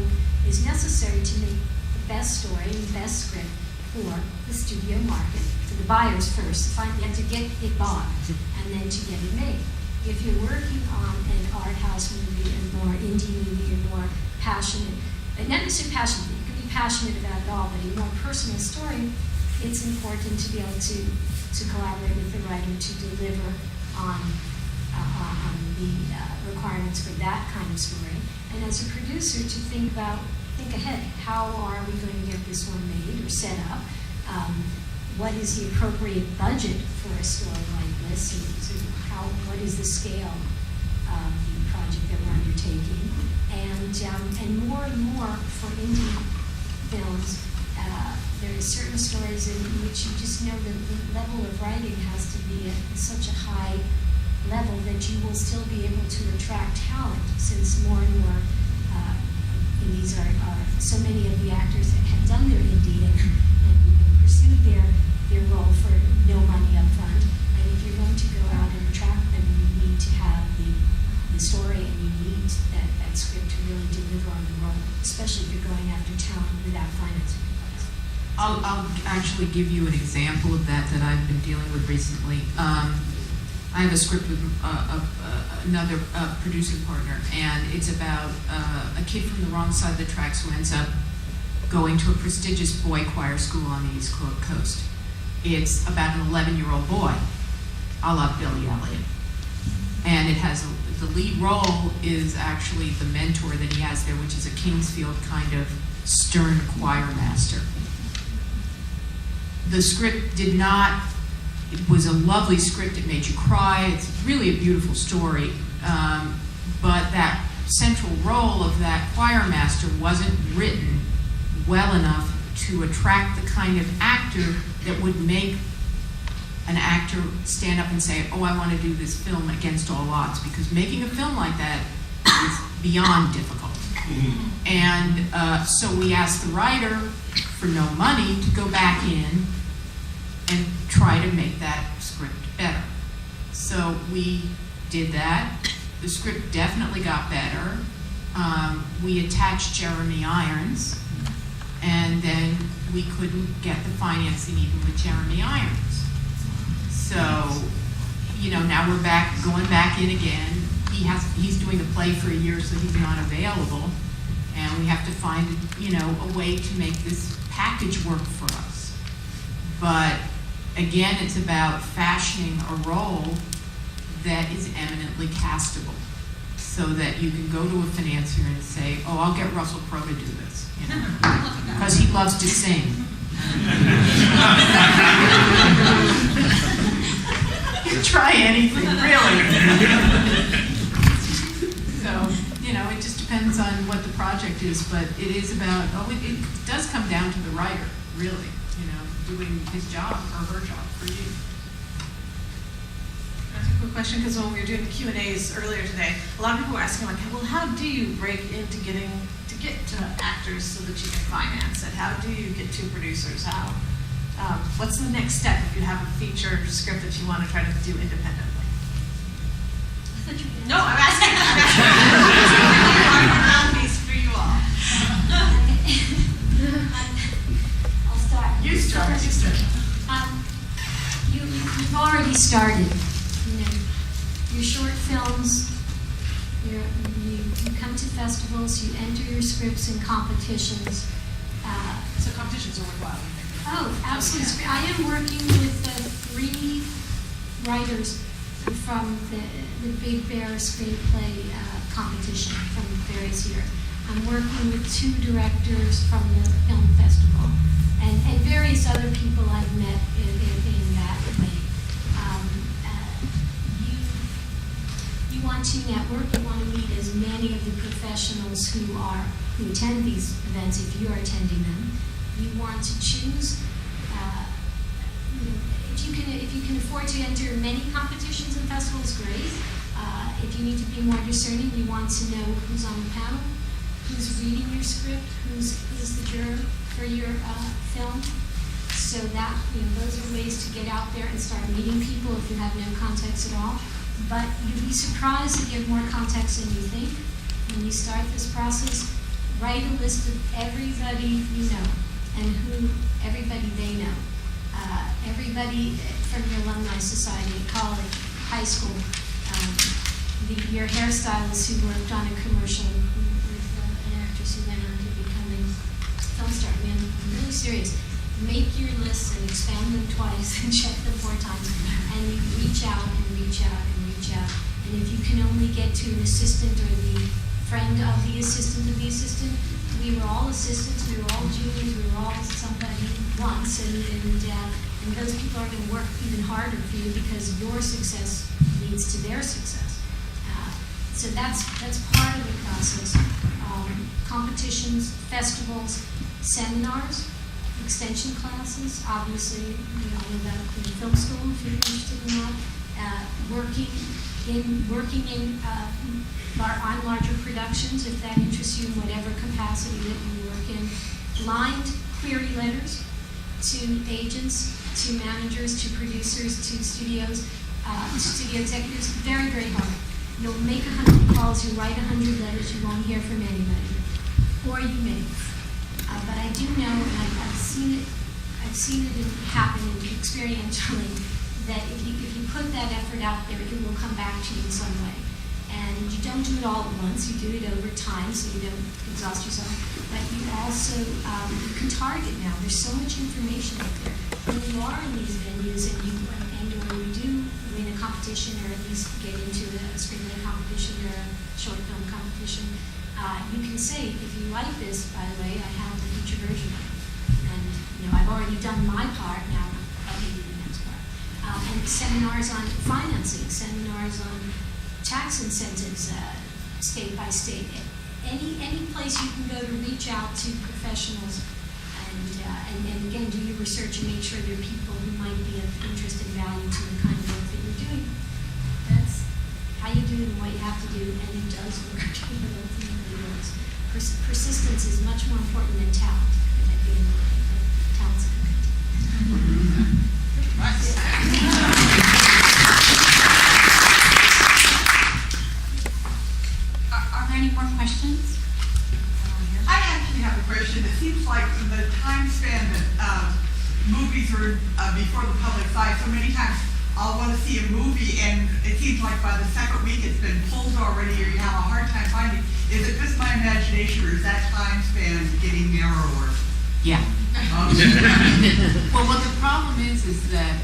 is necessary to make the best story and the best script for the studio market, for the buyers first, and to get it bought, and then to get it made. If you're working on an art house movie, a more indie movie, a more passionate, not necessarily passionate, you can be passionate about it all, but a more personal story, it's important to be able to collaborate with the writer to deliver on the requirements for that kind of story. And as a producer, to think ahead. How are we going to get this one made or set up? What is the appropriate budget for a story like this? What is the scale of the project that we're undertaking? And more for indie films, there are certain stories in which you just know that the level of writing has to be at such a high level that you will still be able to attract talent, since more and more indies are so many of the actors that have done their indie and pursued their role for no money up front. And if you're going to go out and attract them, you need to have the story, and you need that script to really deliver on the role, especially if you're going after talent without financing. I'll actually give you an example of that I've been dealing with recently. I have a script with another producing partner, and it's about a kid from the wrong side of the tracks who ends up going to a prestigious boy choir school on the East Coast. It's about an 11-year-old boy, a la Billy Elliot. And it has the lead role is actually the mentor that he has there, which is a Kingsfield kind of stern choir master. The script it was a lovely script. It made you cry. It's really a beautiful story. But that central role of that choir master wasn't written well enough to attract the kind of actor that would make an actor stand up and say, oh, I want to do this film against all odds, because making a film like that is beyond difficult. And so we asked the writer for no money to go back in and try to make that script better. So we did that. The script definitely got better. We attached Jeremy Irons, and then we couldn't get the financing even with Jeremy Irons. So, now we're going back in again. He's doing a play for a year, so he's not available, and we have to find, a way to make this package work for us. But again, it's about fashioning a role that is eminently castable, so that you can go to a financier and say, oh, I'll get Russell Crowe to do this, because he loves to sing. You try anything, really. So, it just depends on what the project is, but it is about, it does come down to the writer, really, doing his job or her job for you. That's a quick question, because when we were doing the Q&As earlier today, a lot of people were asking, well, how do you break into get to actors so that you can finance it? How do you get to producers? What's the next step if you have a feature script that you want to try to do independently? No, I'm asking. Mouthpiece for you all. I'll start. You start. You've already started. Your short films, you come to festivals, you enter your scripts in competitions. So competitions are worthwhile. Oh, absolutely. I am working with 3 writers from the Big Bear Screenplay competition from various years. I'm working with 2 directors from the film festival, and various other people I've met in that way. You want to network. You want to meet as many of the professionals who attend these events if you are attending them. You want to choose. If you can afford to enter many competitions and festivals, great. If you need to be more discerning, you want to know who's on the panel, who's reading your script, who's the juror for your film. So that those are ways to get out there and start meeting people if you have no contacts at all. But you'll be surprised that you have more contacts than you think when you start this process. write a list of everybody you know and who everybody they know. Everybody from your alumni society, college, high school, your hairstylist who worked on a commercial with an actress who went on to becoming a film star. I mean, I'm really serious. Make your lists and expand them twice and check them 4 times, and you reach out and reach out and reach out. And if you can only get to an assistant or the friend of the assistant, we were all assistants, we were all juniors, we were all somebody once, and those people are going to work even harder for you because your success leads to their success. So that's part of the process. Competitions, festivals, seminars, extension classes. Obviously, we all know about the film school if you're interested in that. Working on larger productions, if that interests you in whatever capacity that you work in. Lined query letters to agents, to managers, to producers, to studios, studio executives. Very, very hard. You'll make 100 calls, you write 100 letters, you won't hear from anybody, or you may. But I do know, and I've seen it happen experientially, that if you put that effort out there, it will come back to you in some way. And you don't do it all at once, you do it over time so you don't exhaust yourself. But you also, you can target now. There's so much information out there. When you are in these venues and or you do win a competition or at least get into a screenplay competition or a short film competition, you can say, if you like this, by the way, I have the feature version of it. And, I've already done my part, now I'll give you the next part. And seminars on financing, seminars on tax incentives, state by state. Any place you can go to reach out to professionals and again, do your research and make sure there are people who might be of interest and value to the kind of work that you're doing. That's how you do it and what you have to do, and it does work. It ultimately works. Persistence is much more important than talent. Talent's good. Are there any more questions? I actually have a question. It seems like the time span that movies are before the public eye, so many times I'll want to see a movie and it seems like by the second week it's been pulled already or you have a hard time finding. Is it just my imagination or is that time span getting narrower? Yeah. Well, what the problem is that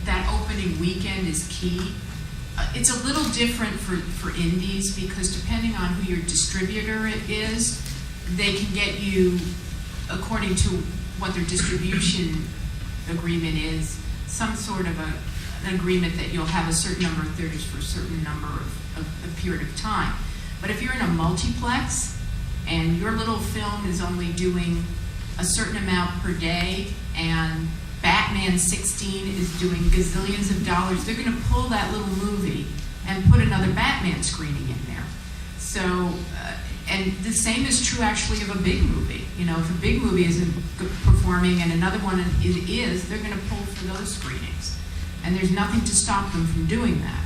that opening weekend is key. It's a little different for indies because depending on who your distributor is, they can get you, according to what their distribution agreement is, some sort of an agreement that you'll have a certain number of theaters for a certain number of period of time. But if you're in a multiplex and your little film is only doing a certain amount per day and Batman 16 is doing gazillions of dollars, they're going to pull that little movie and put another Batman screening in there. So, and the same is true actually of a big movie. If a big movie isn't performing and another one is, they're going to pull for those screenings. And there's nothing to stop them from doing that.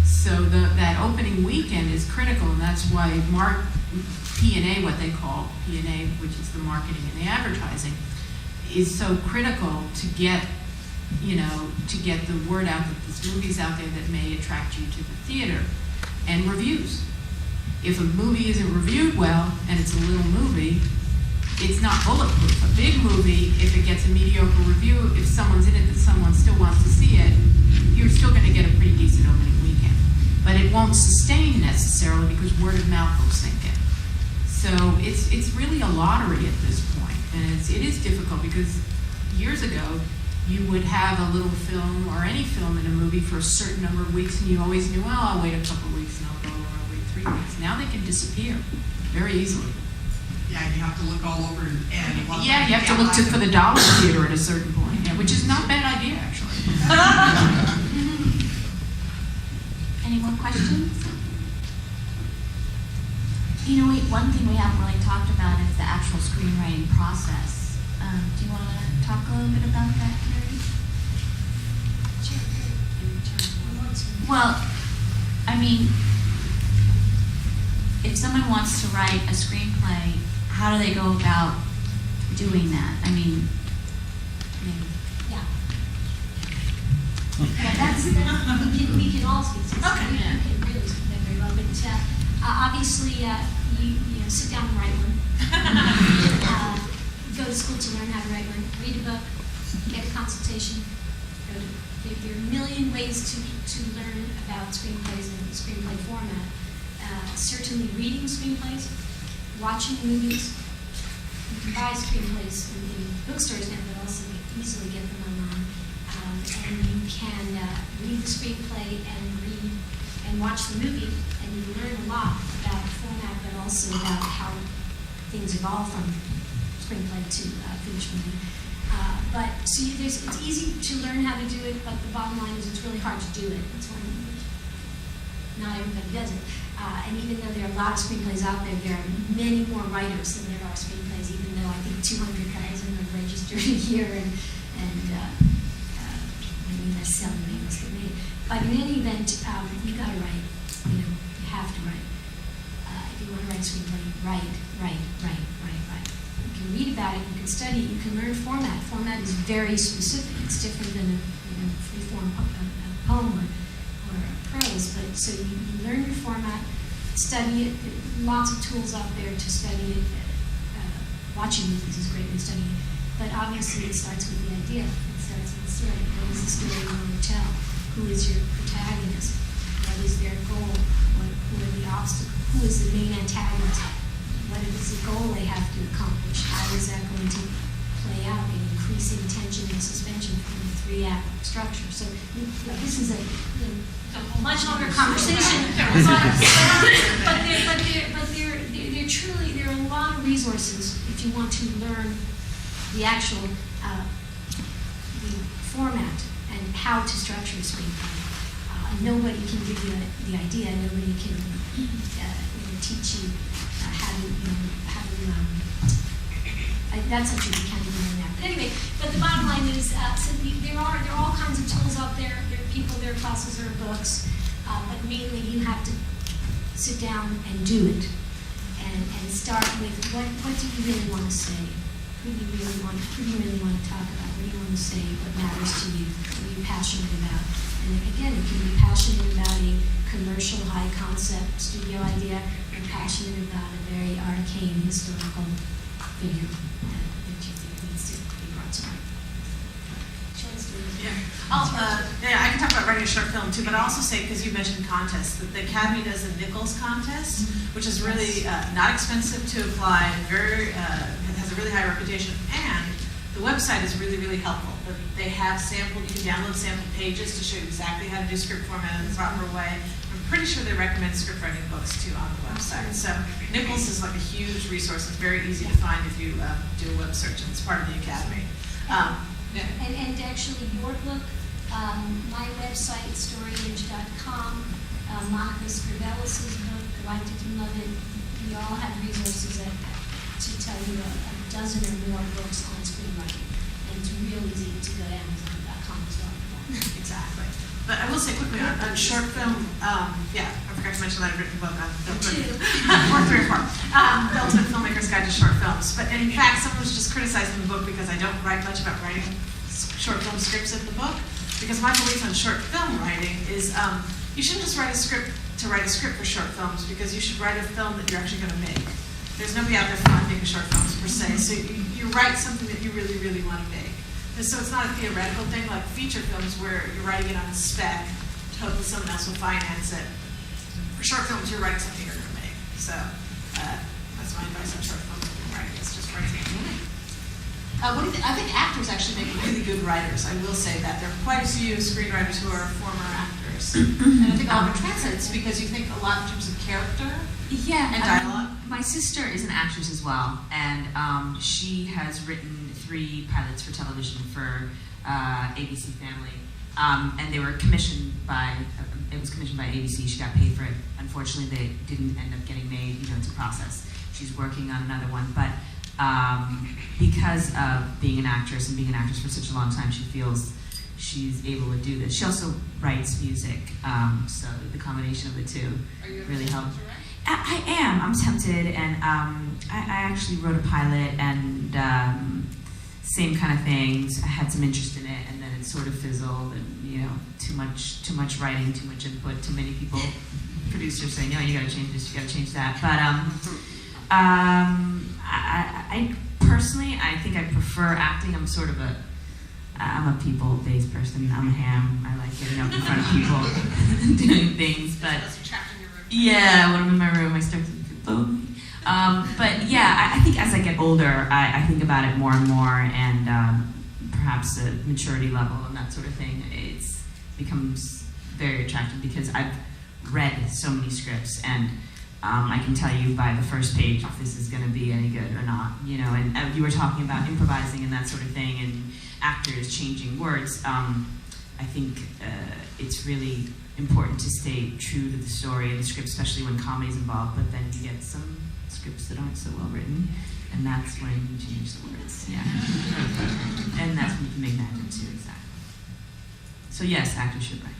So that opening weekend is critical, and that's why P&A, what they call P&A, which is the marketing and the advertising, is so critical to get the word out that this movie's out there that may attract you to the theater. And reviews. If a movie isn't reviewed well and it's a little movie, it's not bulletproof. A big movie, if it gets a mediocre review, if someone's in it that someone still wants to see it, you're still going to get a pretty decent opening weekend. But it won't sustain necessarily because word of mouth will sink in. So it's really a lottery at this point. And it is difficult because years ago, you would have a little film or any film in a movie for a certain number of weeks and you always knew, well, I'll wait a couple of weeks and I'll go, or I'll wait 3 weeks. Now they can disappear very easily. Yeah, you have to look all over and Yeah, you have to look for the dollar theater at a certain point, which is not a bad idea, actually. Any more questions? One thing we haven't really talked about is the actual screenwriting process. Do you want to talk a little bit about that, Carrie? Well, if someone wants to write a screenplay, how do they go about doing that? I mean, Yeah. Yeah, we can all speak to this. Okay. You can really speak that very well, but obviously, you know, sit down and write one. Go to school to learn how to write one. Read a book, get a consultation. There are a million ways to learn about screenplays and screenplay format. Certainly reading screenplays, watching movies. You can buy screenplays in bookstores now, but also easily get them online. And you can read the screenplay and watch the movie, and you learn a lot about the format, but also about how things evolve from screenplay to finished movie. It's easy to learn how to do it, but the bottom line is it's really hard to do it. That's why not everybody does it. And even though there are a lot of screenplays out there, there are many more writers than there are screenplays, even though I think 200,000 are registered a year and maybe less selling names get made. But in any event, you got to write. You know, you have to write. If you want to write a screenplay, write. You can read about it, you can study, you can learn format. Format is very specific. It's different than a free-form poem or prose. But so you learn your format, study it. There are lots of tools out there to study it. Watching movies is a great way to study it. But obviously, it starts with the idea. It starts with the story. What is the story you want to tell? Who is your protagonist? What is their goal? Who are the obstacles? Who is the main antagonist? What is the goal they have to accomplish? How is that going to play out in increasing tension and suspension from the 3-act structure? So this is a much longer conversation. but there are a lot of resources if you want to learn the actual the format and how to structure a screenplay. Nobody can give you the idea. Nobody can teach you how to that's something you can't even learn now. But anyway, but the bottom line is, so there are all kinds of tools out there. There are people, there are classes, there are books, but mainly you have to sit down and do it, and start with what do you really want to say? Who do you really want to talk about? What do you want to say? What matters to you? What are you passionate about? And again, you can be passionate about a commercial, high concept studio idea, or passionate about a very arcane historical figure that you think needs to be brought to life. I can talk about writing a short film too, but I'll also say, because you mentioned contests, that the Academy does a Nichols contest, which is really not expensive to apply, has a really high reputation, and the website is really, really helpful. They have you can download sample pages to show you exactly how to do script format in the proper way. I'm pretty sure they recommend script writing books too on the website. So Nichols is like a huge resource. It's very easy to find if you do a web search, and it's part of the Academy. And actually, your book, my website, storyimage.com, Monica Scrivellis' book, Liked It and Love It, we all have resources to tell you a dozen or more books on screenwriting. And it's real easy to go to Amazon.com as well. Exactly. But I will say quickly on short film, I forgot to mention that I've written a book on film. Or 3 or 4. The Ultimate Filmmaker's Guide to Short Films. But in fact, someone was just criticizing the book because I don't write much about writing short film scripts in the book. Because my belief on short film writing is you shouldn't just write a script to write a script for short films, because you should write a film that you're actually going to make. There's nobody out there funding short films per se, so you write something that you really, really want to make. And so it's not a theoretical thing like feature films where you're writing it on a spec to hope that someone else will finance it. For short films, you're writing something you're going to make. So that's my advice on short film writing. It's just writing something you make. I think actors actually make really good writers. I will say that. There are quite a few screenwriters who are former actors. And I think all of it translates because you think a lot in terms of character and dialogue. My sister is an actress as well, and she has written 3 pilots for television for ABC Family, and they were commissioned by. It was commissioned by ABC. She got paid for it. Unfortunately, they didn't end up getting made. It's a process. She's working on another one, but because of being an actress and being an actress for such a long time, she feels she's able to do this. She also writes music, so the combination of the two really helped. I am. I'm tempted, and I actually wrote a pilot, and same kind of things. I had some interest in it, and then it sort of fizzled, and too much writing, too much input, too many people, producers saying, "No, you got to change this, you got to change that." But I personally, I think I prefer acting. I'm a people-based person. I'm a ham. I like getting up in front of people and doing things. But yeah, when I'm in my room, I start to feel lonely. But yeah, I think as I get older, I think about it more and more, and perhaps the maturity level and that sort of thing, it becomes very attractive because I've read so many scripts, and I can tell you by the first page if this is going to be any good or not. And you were talking about improvising and that sort of thing, and actors changing words. I think it's really important to stay true to the story and the script, especially when comedy's involved, but then you get some scripts that aren't so well written, and that's when you change the words, yeah. And that's when you can make magic too, exactly. So yes, actors should write.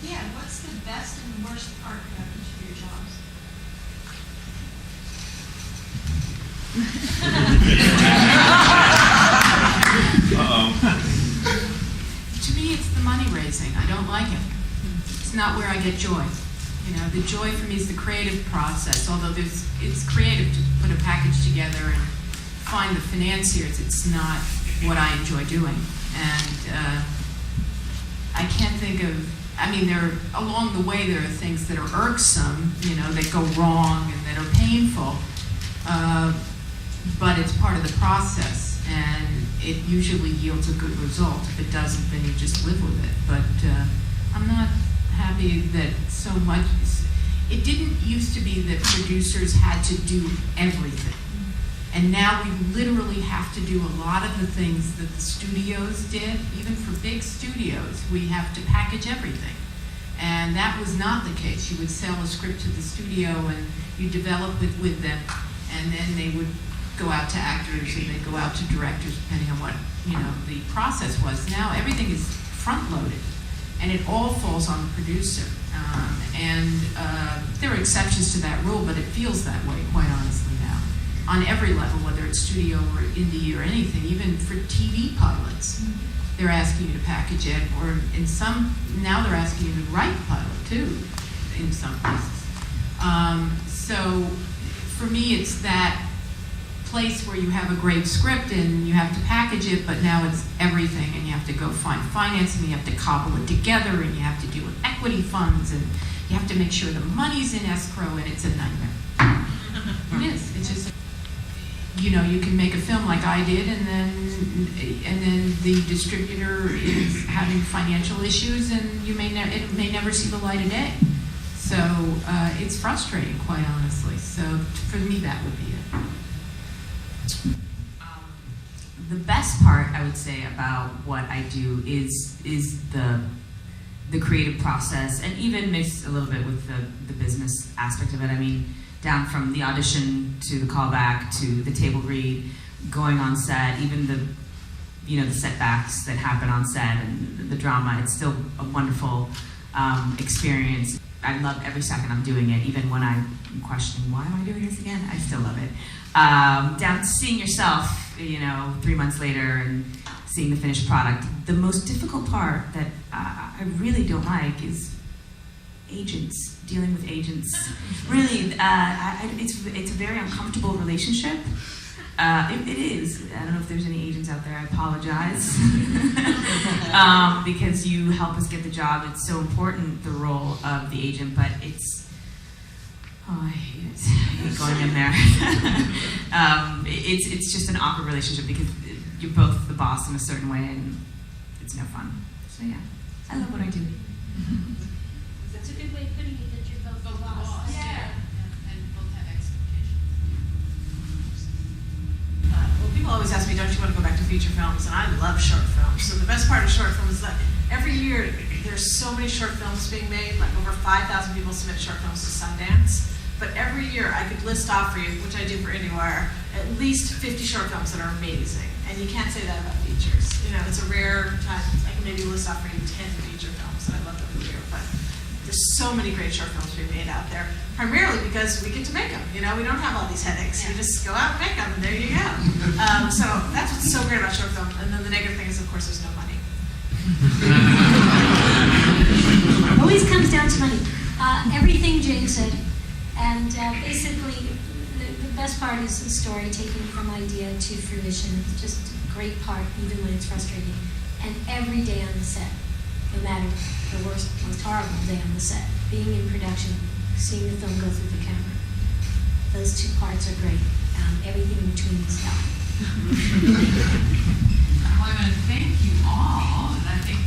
Yeah, what's the best and worst part about each of your jobs? To me, it's the money raising. I don't like it. It's not where I get joy. The joy for me is the creative process. Although it's creative to put a package together and find the financiers, it's not what I enjoy doing. And I can't think of. Along the way, there are things that are irksome, that go wrong and that are painful. But it's part of the process, and it usually yields a good result. If it doesn't, then you just live with it. But I'm not happy that so much. It didn't used to be that producers had to do everything. And now we literally have to do a lot of the things that the studios did. Even for big studios, we have to package everything. And that was not the case. You would sell a script to the studio and you develop it with them, and then they would go out to actors and they'd go out to directors depending on what the process was. Now everything is front-loaded, and it all falls on the producer. There are exceptions to that rule, but it feels that way, quite honestly, now. On every level, whether it's studio or indie or anything, even for TV pilots, they're asking you to package it, or now they're asking you to write the pilot too, in some places. So for me, it's that place where you have a great script and you have to package it, but now it's everything, and you have to go find financing, you have to cobble it together, and you have to deal with equity funds, and you have to make sure the money's in escrow, and it's a nightmare. It is. It's just, you can make a film like I did, and then the distributor is having financial issues, and it may never see the light of day. So it's frustrating, quite honestly. So for me, that would be it. The best part, I would say, about what I do is the creative process, and even mixed a little bit with the business aspect of it. Down from the audition to the callback to the table read, going on set, even the setbacks that happen on set and the drama. It's still a wonderful experience. I love every second I'm doing it, even when I'm questioning, why am I doing this again? I still love it. Down to seeing yourself, 3 months later and seeing the finished product. The most difficult part that I really don't like is dealing with agents. Really, it's a very uncomfortable relationship. It is. I don't know if there's any agents out there. I apologize. Because you help us get the job. It's so important, the role of the agent, but it's, I hate going in there. It's just an awkward relationship because you're both the boss in a certain way, and it's no fun. So yeah, I love what I do. That's a good way of putting it, that you're both the boss. Yeah. And both have expectations. Well, people always ask me, don't you want to go back to feature films? And I love short films. So the best part of short films is that every year there's so many short films being made, like over 5,000 people submit short films to Sundance. But every year I could list off for you, which I do for IndieWire, at least 50 short films that are amazing. And you can't say that about features. It's a rare time. I can maybe list off for you 10 feature films that I There's so many great short films being made out there, primarily because we get to make them. You know, we don't have all these headaches. You just go out and make them, and there you go. So that's what's so great about short film. And then the negative thing is, of course, there's no money. Always comes down to money. Everything Jane said, and basically, the best part is the story, taking from idea to fruition. It's just a great part, even when it's frustrating. And every day on the set, no matter the worst, most horrible day on the set, being in production, seeing the film go through the camera, those two parts are great. Everything in between is tough. Well, I want to thank you all, and I think